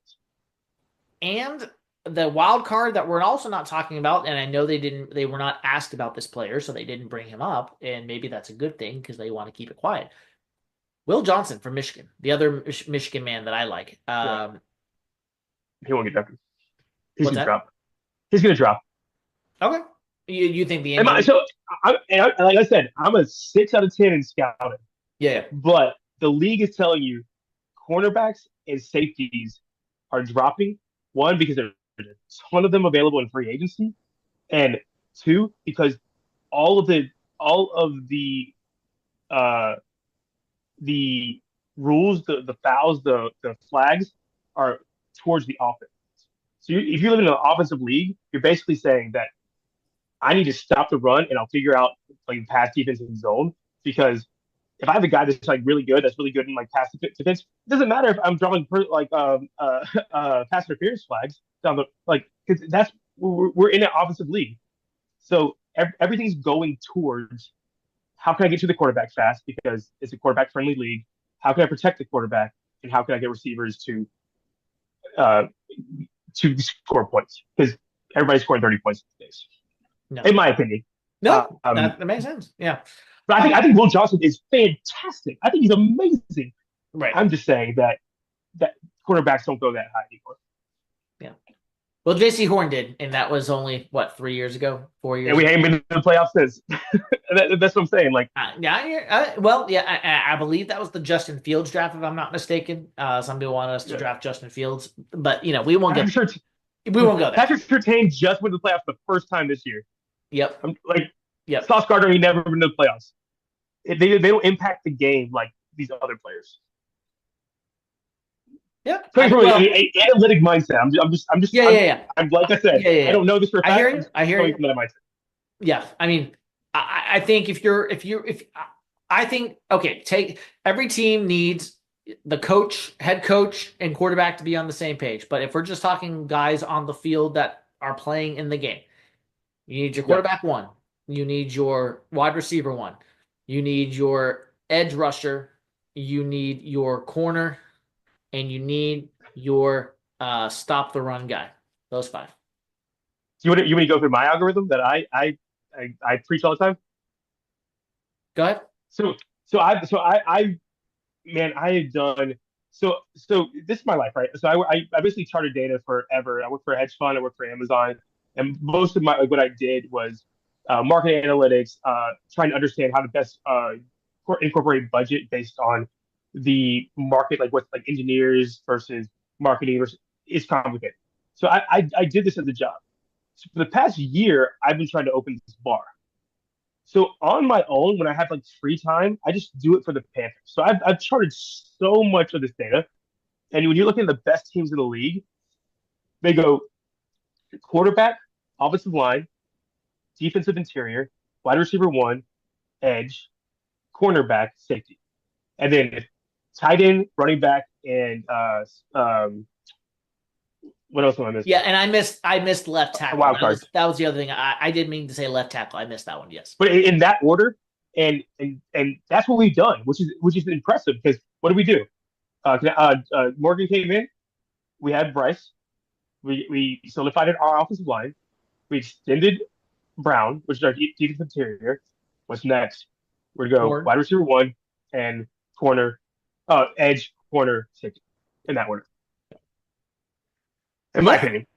And the wild card that we're also not talking about, and I know they were not asked about this player, so they didn't bring him up, and maybe that's a good thing because they want to keep it quiet. Will Johnson from Michigan, the other Michigan man that I like. Yeah, he won't get drafted. He's What's gonna that? drop. He's gonna drop. Okay. You think the And Indians? so, like I said, I'm a 6 out of 10 in scouting, Yeah, yeah. but the league is telling you cornerbacks and safeties are dropping. One, because there's a ton of them available in free agency, and two, because all of the all of uh the rules, the fouls, the flags are towards the offense. So if you live in an offensive league, you're basically saying that I need to stop the run and I'll figure out like pass defense in zone because if I have a guy that's really good in like pass defense, it doesn't matter if I'm drawing pass interference flags down the like because that's we're in an offensive league, so everything's going towards how can I get to the quarterback fast because it's a quarterback friendly league. How can I protect the quarterback and how can I get receivers uh, to score points because everybody's scoring 30 points these days, No, in my opinion. no, Um, that makes sense. Yeah. but I Uh, think I think Will Johnson is fantastic. I think he's amazing. right. I'm just saying that quarterbacks don't go that high anymore. Yeah. Well, J.C. Horn did, and that was only what 3 years ago, 4 years And we ago. ain't been in the playoffs since. That's what I'm saying. Like Well, yeah, I believe that was the Justin Fields draft, if I'm not mistaken. Some people want us to yeah. draft Justin Fields, but we won't get Patrick, we won't go there. Patrick Surtain just went to the playoffs the first time this year. Yep, I'm like yep, Sauce Gardner, he never been to the playoffs. They don't impact the game like these other players. yep. Coming from an analytic mindset, Yeah, yeah, yeah, I'm like I said, yeah, yeah, I yeah. don't know this for a I hear fact. I'm you. just I hear coming you. from that mindset. Yeah, I mean, I think if I think okay, take every team needs the coach, head coach, and quarterback to be on the same page. But if we're just talking guys on the field that are playing in the game, you need your Yeah, quarterback one, you need your wide receiver one, you need your edge rusher, you need your corner, and you need your stop the run guy. Those five. you want to go through my algorithm that I preach all the time? Go ahead. So so I man, I have done so this is my life, right? So I basically charted data forever. I worked for a hedge fund, I worked for Amazon, and most of my like, what I did was market analytics, trying to understand how to best incorporate budget based on the market, like what's like engineers versus marketing versus it's complicated. So I did this as a job. So for the past year, I've been trying to open this bar. So on my own, when I have like free time, I just do it for the Panthers. So I've charted so much of this data, and when you're looking at the best teams in the league, they go quarterback, offensive line, defensive interior, wide receiver one, edge, cornerback, safety, and then tight end, running back, and what else am I Yeah, missing? and I missed left A tackle. wild That card. was that was the other thing. I didn't mean to say left tackle. I missed that one. Yes. But in that order, and that's what we've done, which is impressive because what do we do? Morgan came in. We had Bryce. We solidified our offensive line. We extended Brown, which is our defensive interior. What's next? We're gonna go Ward. wide receiver one and corner, edge, corner, safety, in that order, in my Yeah. opinion.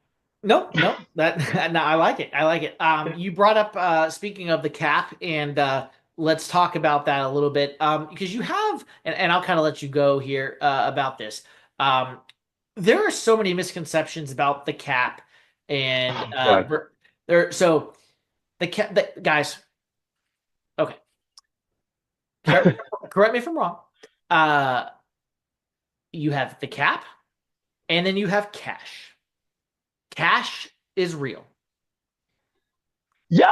No, no, that no, I like it. I like it. You brought up speaking of the cap, and let's talk about that a little bit. Because you have, and I'll kind of let you go here about this. Um, there are so many misconceptions about the cap, and Oh my god. there. So the guys, okay, correct, correct me if I'm wrong. Uh, you have the cap, and then you have cash. Cash is real. Yo,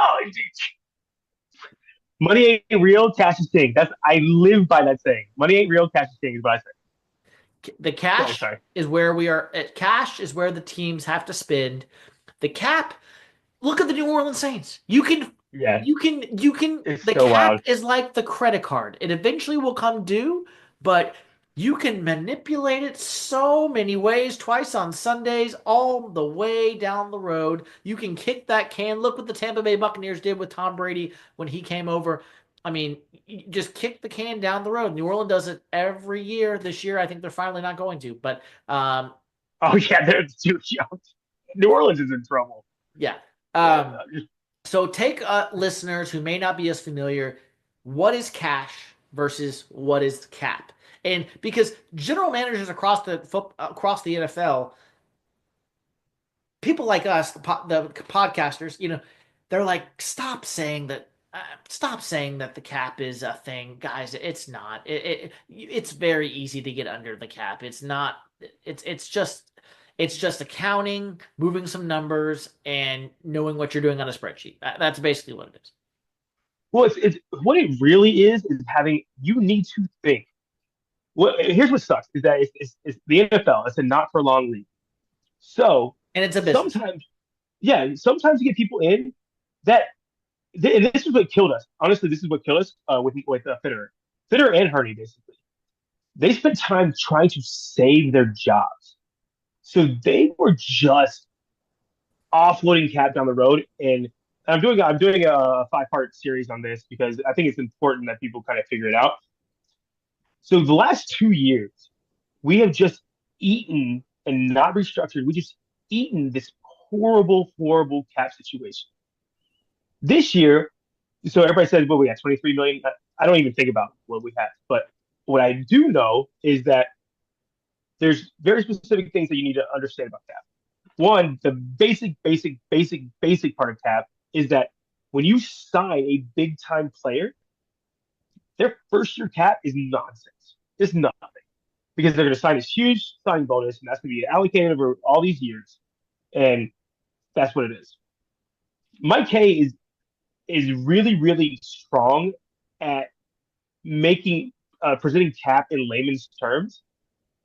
money ain't real, cash is king. That's I live by that saying. Money ain't real, cash is king is what I say. The Go ahead, cash sorry. is where we are at. Cash is where the teams have to spend. The cap, look at the New Orleans Saints. Yeah, it's the so cap wild. is like the credit card. It eventually will come due, but you can manipulate it so many ways, twice on Sundays, all the way down the road. You can kick that can. Look what the Tampa Bay Buccaneers did with Tom Brady when he came over. I mean, you just kick the can down the road. New Orleans does it every year. This year, I think they're finally not going to, but Oh yeah, dude, New Orleans is in trouble. yeah. Yeah, Um, So take listeners who may not be as familiar, what is cash versus what is cap? And because general managers across the NFL, people like us, the podcasters, they're like, stop saying that the cap is a thing, guys. It's not. It's very easy to get under the cap. It's not. It's just accounting, moving some numbers, and knowing what you're doing on a spreadsheet. That's basically what it is. well, it's what it really is having you need to think. Well, here's what sucks is that it's the NFL. It's a not for long league. So And it's a business. sometimes, yeah, sometimes you get people in that, and this is what killed us. Honestly, this is what killed us with Fitterer, Fitterer and Hurney basically. They spent time trying to save their jobs, so they were just offloading cap down the road. And I'm doing a 5-part series on this because I think it's important that people kind of figure it out. So the last 2 years, we have just eaten and not restructured. We just eaten this horrible, horrible cap situation. This year, so everybody says, well, we had 23 million. I don't even think about what we have. But what I do know is that there's very specific things that you need to understand about cap. One, the basic part of cap is that when you sign a big time player, their first year cap is nonsense. It's nothing because they're going to sign this huge signing bonus, and that's going to be allocated over all these years, and that's what it is. Mike K is really really strong at making presenting cap in layman's terms,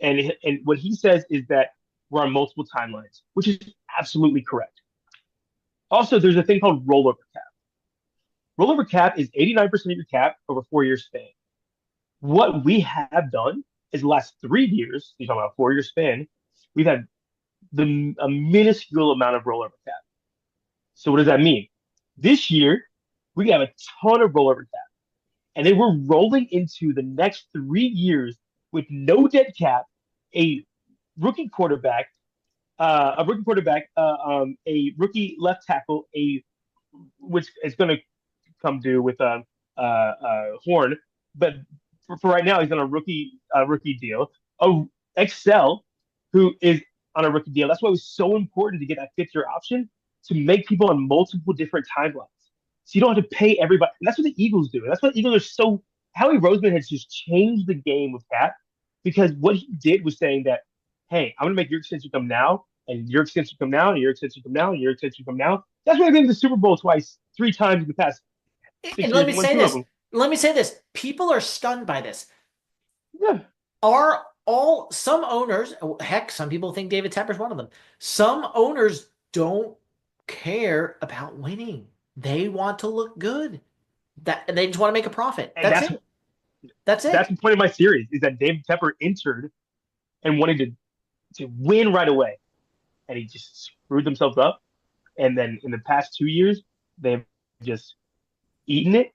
and what he says is that we're on multiple timelines, which is absolutely correct. Also, there's a thing called rollover cap. Rollover cap is 89% of your cap over 4 years span. What we have done is the last 3 years, you're talking about 4 year span, we've had a minuscule amount of rollover cap. So what does that mean? This year, we have a ton of rollover cap, and then we're rolling into the next 3 years with no dead cap, a rookie quarterback, a rookie left tackle, a which is going to come due with Horn, but for right now he's on a rookie deal. Excel, who is on a rookie deal. That's why it was so important to get that 5th year option to make people on multiple different timelines. So you don't have to pay everybody. And that's what the Eagles do. And that's what the Eagles are so. Howie Roseman has just changed the game with Cap because what he did was saying that, hey, I'm going to make your extension come now, and your extension come now, and your extension come now, and your extension come now. That's why they've been to the Super Bowl twice, 3 times in the past six And years and won two of them. let me say this. People are stunned by this. Yeah, Are all some owners, heck, some people think David Tepper's one of them. Some owners don't care about winning. They want to look good. That they just want to make a profit. and That's that's it. That's that's it. the point of my series is that David Tepper entered and wanted to win right away, and he just screwed themselves up. And then in the past 2 years, they've just eaten it.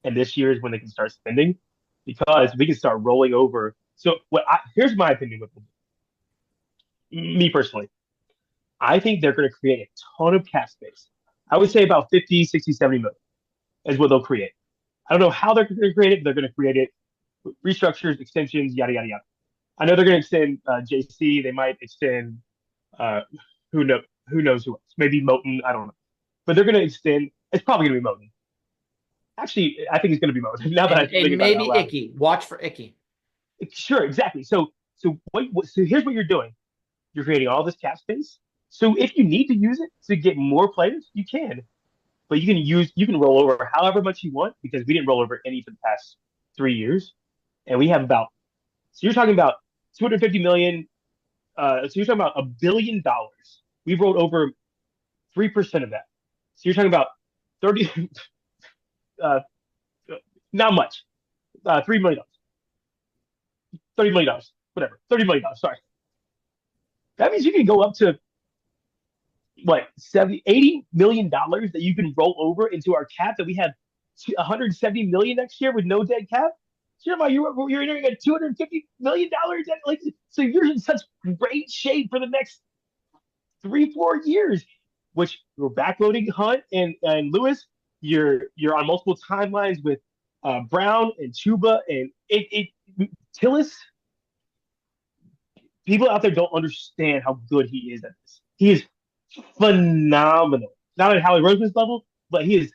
And this year is when they can start spending because we can start rolling over. So here's my opinion with me personally. I think they're going to create a ton of cap space. I would say about 50, 60, 70 million is what they'll create. I don't know how they're going to create it, but they're going to create it. Restructures, extensions, yada, yada, yada. I know they're going to extend JC. They might extend uh, who know who knows who else. Maybe Moten. I don't know. But they're going to extend. It's probably going to be Moten. Actually, I think it's going to be Moten. Now that I think And about it out maybe loud. Icky. Watch for Icky. Sure, exactly. So here's what you're doing. You're creating all this cap space. So if you need to use it to get more players, you can. But you can roll over however much you want because we didn't roll over any for the past 3 years, and we have about so you're talking about 250 million. So you're talking about $1 billion. We've rolled over 3% of that. So you're talking about 30, uh, not much, $3 million, $30 million, whatever, $30 million. Sorry, that means you can go up to what 70, $80 million that you can roll over into our cap that we have 170 million next year with no dead cap. So you're entering a $250 million. Like so, you're in such great shape for the next 3, 4 years. Which you're backloading Hunt and Lewis. You're on multiple timelines with Brown and Chuba and Tillis. People out there don't understand how good he is at this. He is phenomenal. Not at Howie Roseman's level, but he's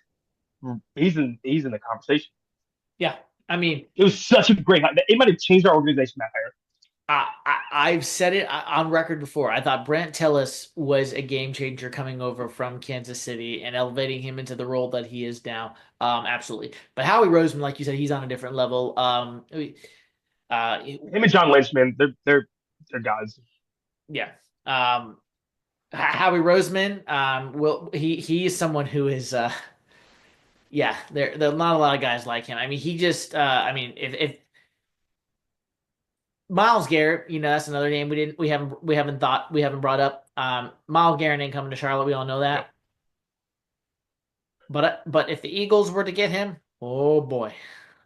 in the conversation. Yeah. I mean, It was such a great. It might have changed our organization that hire. I've said it on record before. I thought Brant Tillis was a game changer coming over from Kansas City and elevating him into the role that he is now. Absolutely. But Howie Roseman, like you said, he's on a different level. Uh, Him and John Lynch, man, they're guys. yeah. Howie Roseman, will he is someone who is yeah, there are not a lot of guys like him. I mean, he just I mean, if Miles Garrett, that's another name we haven't brought up. Miles Garrett ain't coming to Charlotte. We all know No, that. But if the Eagles were to get him, oh boy,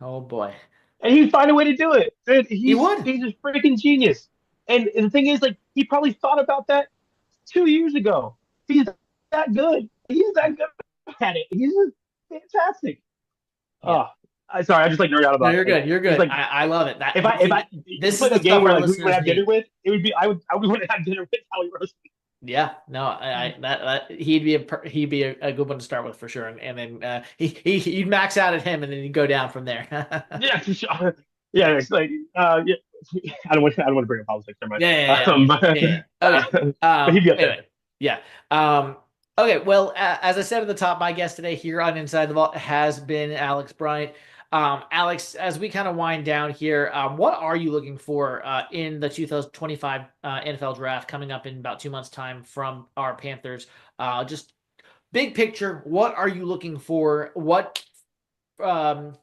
oh boy, and he'd find a way to do it. Dude, he he's would. he's a freaking genius. And the thing is, like, he probably thought about that 2 years ago. He's that good. He's that good at it. He's just fantastic. Yeah. Oh, sorry, I just like nerd out No, about you're it. good. You're Just good. like I love it. That if I you this play is the the game stuff where our like who you want listeners to have dinner need. with, it would be I would want to have dinner with Howie Roseman. Yeah, no, he'd be a good one to start with for sure, and then you'd max out at him, and then you'd go down from there. Yeah, for sure. Yeah, it's like yeah. I don't want to bring up politics. Never mind. Yeah, yeah, yeah, yeah. Okay. But he'd be up there. Anyway, yeah. Okay. Well, as I said at the top, my guest today here on Inside the Vault has been Alex Bryant. Alex, as we kind of wind down here, what are you looking for in the 2025 NFL draft coming up in about 2 months' time from our Panthers? Just big picture, what are you looking for? Um,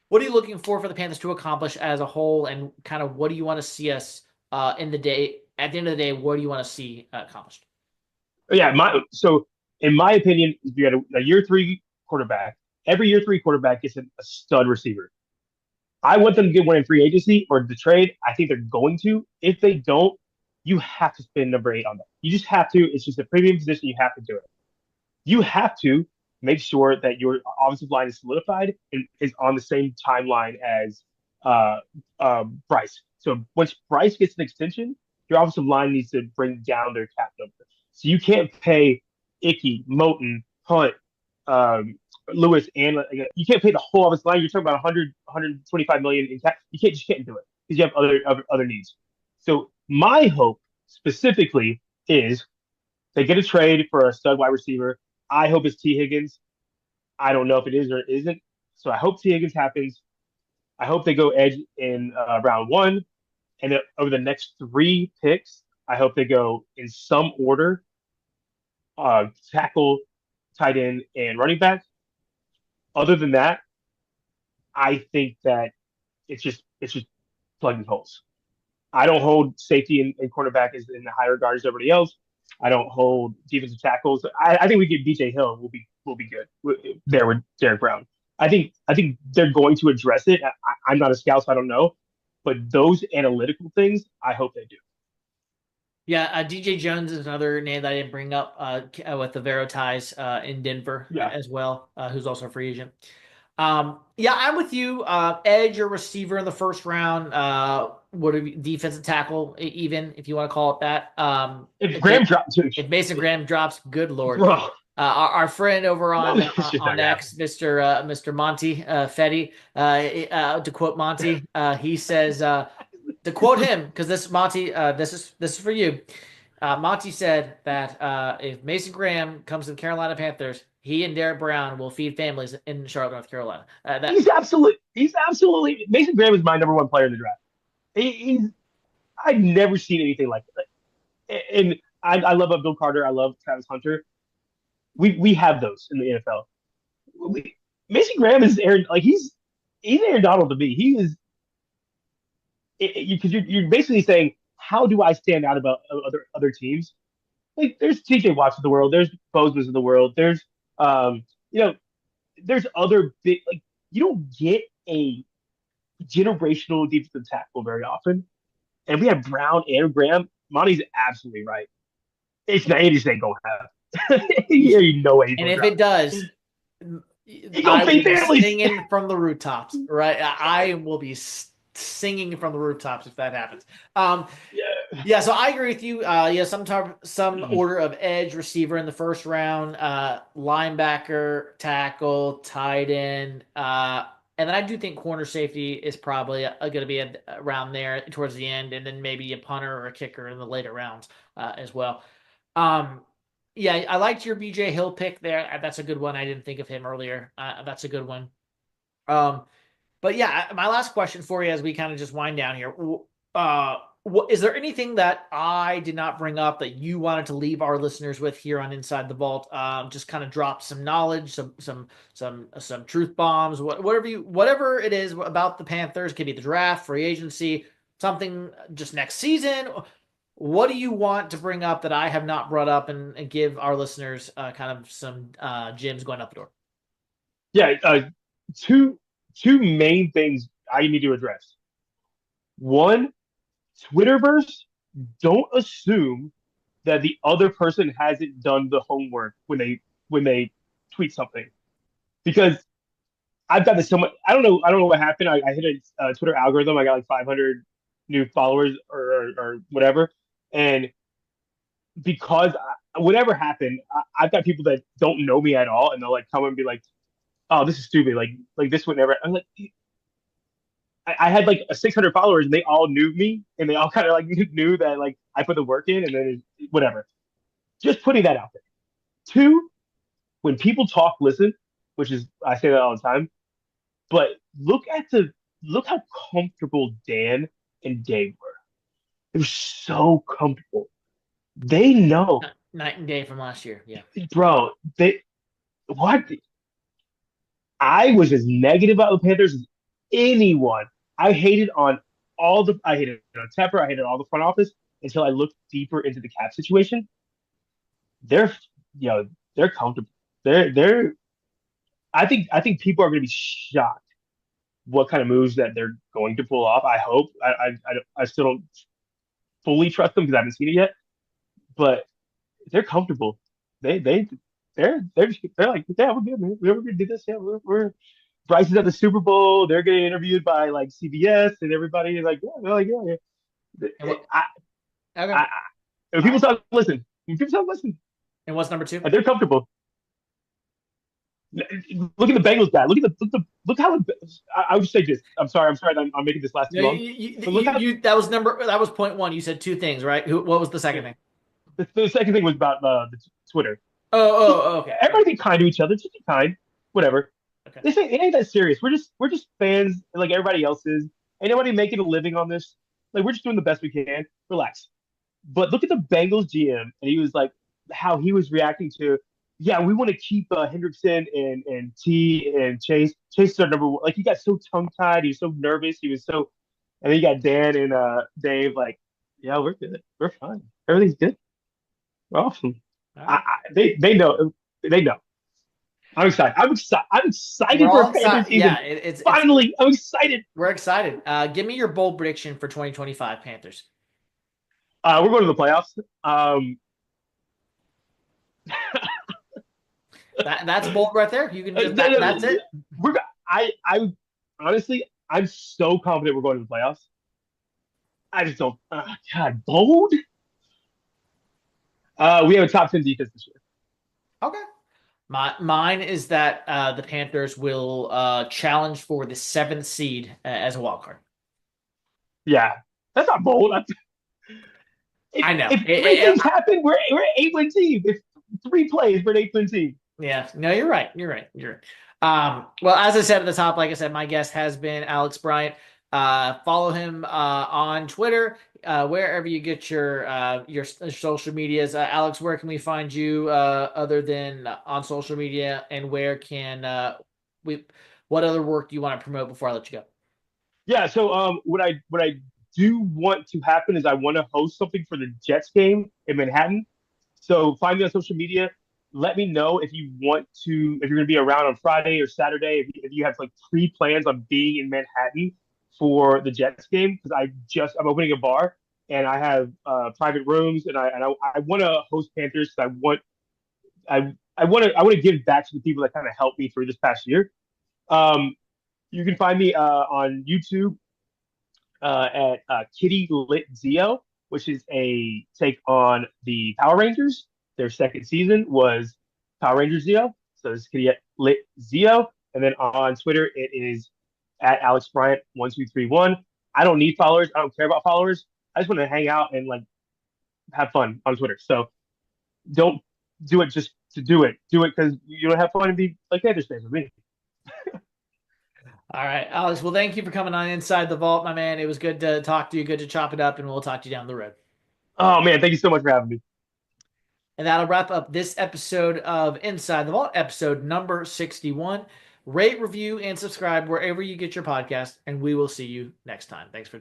what are you looking for the Panthers to accomplish as a whole, and kind of what do you want to see us in the day? At the end of the day, what do you want to see accomplished? Yeah, so in my opinion, if you had a year 3 quarterback, every year 3 quarterback gets a stud receiver. I want them to get one in free agency or the trade. I think they're going to. If they don't, you have to spend number 8 on them. You just have to. It's just a premium position. You have to do it. You have to make sure that your offensive line is solidified and is on the same timeline as uh, Bryce. So once Bryce gets an extension, your offensive line needs to bring down their cap number. So you can't pay Icky, Moten, Hunt, Lewis and like, you can't pay the whole offensive line. You're talking about 100, 125 million in cap. You can't just can't do it because you have other needs. So my hope specifically is they get a trade for a stud wide receiver. I hope it's T Higgins. I don't know if it is or it isn't. So I hope T Higgins happens. I hope they go edge in round one, and then over the next three picks, I hope they go in some order: tackle, tight end, and running back. Other than that, I think that it's just plugging holes. I don't hold safety and cornerback as in the higher regard as everybody else. I don't hold defensive tackles. I think we get BJ Hill. We'll be good there with Derek Brown. I think they're going to address it. I'm not a scout, so I don't know. But those analytical things, I hope they do. Yeah, DJ Jones is another name that I didn't bring up with the Vero ties in Denver Yeah, as well, who's also a free agent. Yeah, I'm with you. Edge or receiver in the first round. What are defensive tackle, even if you want to call it that. if Graham dropped too, If Mason Graham drops, good lord. bro, Our friend over no, it's just not on gonna happen. X, Mr. Monty Fetty, to quote Monty, he says to quote him because this Monty, this is for you. Monty said that if Mason Graham comes to the Carolina Panthers, he and Derek Brown will feed families in Charlotte, North Carolina. He's absolutely Mason Graham is my number one player in the draft. He's I've never seen anything like it. And I love Bill Carter. I love Travis Hunter. We have those in the NFL. Mason Graham is Aaron. Like he's Aaron Donald to me. He is because you're basically saying how do I stand out about other teams? Like there's TJ Watts of the world. There's Bozeman's of the world. There's you know there's other big like you don't get a generational defensive tackle very often. And we have Brown and Graham. Monty's absolutely right. It just ain't gonna happen. You know he's And gonna if drop. it does, He gonna I will feed be families. singing from the rooftops, right? I will be singing from the rooftops if that happens. Yeah. Yeah, so I agree with you. Yeah, some order of edge receiver in the first round, linebacker, tackle, tight end, and then I do think corner safety is probably going to be around there towards the end, and then maybe a punter or a kicker in the later rounds as well. Um, yeah, I liked your BJ Hill pick there. That's a good one. I didn't think of him earlier. That's a good one. Um, but yeah, my last question for you as we kind of just wind down here. Is there anything that I did not bring up that you wanted to leave our listeners with here on Inside the Vault? Just kind of drop some knowledge, some truth bombs, whatever it is about the Panthers. Could be the draft, free agency, something just next season. What do you want to bring up that I have not brought up and give our listeners kind of some gems going out the door? Yeah. Two two main things I need to address. One, Twitterverse, don't assume that the other person hasn't done the homework when they tweet something. Because I've got this so much. I don't know what happened. I hit a Twitter algorithm. I got like 500 new followers or whatever, and because whatever happened, I've got people that don't know me at all, and they'll like come and be like, "Oh, this is stupid. Like this would never." I'm like, I had like 600 followers, and they all knew me, and they all kind of like knew that like I put the work in, and then whatever. Just putting that out there. Two, when people talk, listen, which is I say that all the time. But look how comfortable Dan and Dave were. They were so comfortable. They know, Night and day from last year. Yeah. bro. They what I was as negative about the Panthers as anyone. I hated on Tepper, I hated all the front office until I looked deeper into the cap situation. They're you know, they're comfortable. They're I think people are gonna be shocked what kind of moves that they're going to pull off. I hope. I still don't fully trust them because I haven't seen it yet, but they're comfortable. They they they're like, yeah, we're good, man. We're gonna do this. Yeah, we're Bryce is at the Super Bowl. They're getting interviewed by like CBS, and everybody is like, yeah, they're like, yeah, And yeah. what? Okay. I when All people right. start listen, when people start listening, And what's number two? and they're comfortable. Look at the Bengals guy. Look how I would say this. I'm sorry. I'm making this last No, too long. But look how that was point one. You said two things, right? What was the second thing? the second thing was about the Twitter. Just Okay. everybody be kind to each other. Just be kind. Whatever. Okay. This ain't that serious. We're just fans like everybody else is. Ain't nobody making a living on this. Like we're just doing the best we can. Relax. But look at the Bengals GM, and he was like how he was reacting to. Yeah, we want to keep Hendrickson and T and Chase. Chase is our number one. Like he got so tongue tied. He was so nervous. He was so. And then you got Dan and Dave. Like, yeah, we're good. We're fine. Everything's good. We're awesome. All right. They know. They know. I'm excited. I'm excited. I'm We're excited for all Panther excited. Yeah, season. it's Finally, I'm excited. we're excited. Give me your bold prediction for 2025 Panthers. We're going to the playoffs. That's bold right there. You can just that's it. we're I honestly I'm so confident we're going to the playoffs. I just don't. God, bold. We have a top 10 defense this year. Okay. Mine is that the Panthers will challenge for the seventh seed as a wild card. Yeah, that's not bold. I know. If three things happen, we're an 8-win team. If three plays, we're an 8-win team. Yeah, no, you're right. You're right. You're right. Well, as I said at the top, like I said, my guest has been Alex Bryant. Follow him on Twitter, wherever you get your social medias. Alex, where can we find you other than on social media, and where can we? What other work do you want to promote before I let you go? Yeah. So what I do want to happen is I want to host something for the Jets game in Manhattan. So find me on social media. Let me know if you want to, if you're going to be around on Friday or Saturday, if you have like pre-plans on being in Manhattan for the Jets game, because I'm opening a bar and I have private rooms and I want to host Panthers because I want to give back to the people that kind of helped me through this past year. Um, you can find me on YouTube at Kitty Lit Zio, which is a take on the Power Rangers. Their second season was Power Rangers Zio. So this is Kitty Lit Zio. And then on Twitter, it is at Alex Bryant 1231. I don't need followers. I don't care about followers. I just want to hang out and like have fun on Twitter. So don't do it just to do it. Do it because you don't have fun and be like Panthers fans with me. All right, Alex. Well, thank you for coming on Inside the Vault, my man. It was good to talk to you. Good to chop it up, and we'll talk to you down the road. Oh man, thank you so much for having me. And that'll wrap up this episode of Inside the Vault, episode number 61. Rate, review, and subscribe wherever you get your podcast, and we will see you next time. Thanks for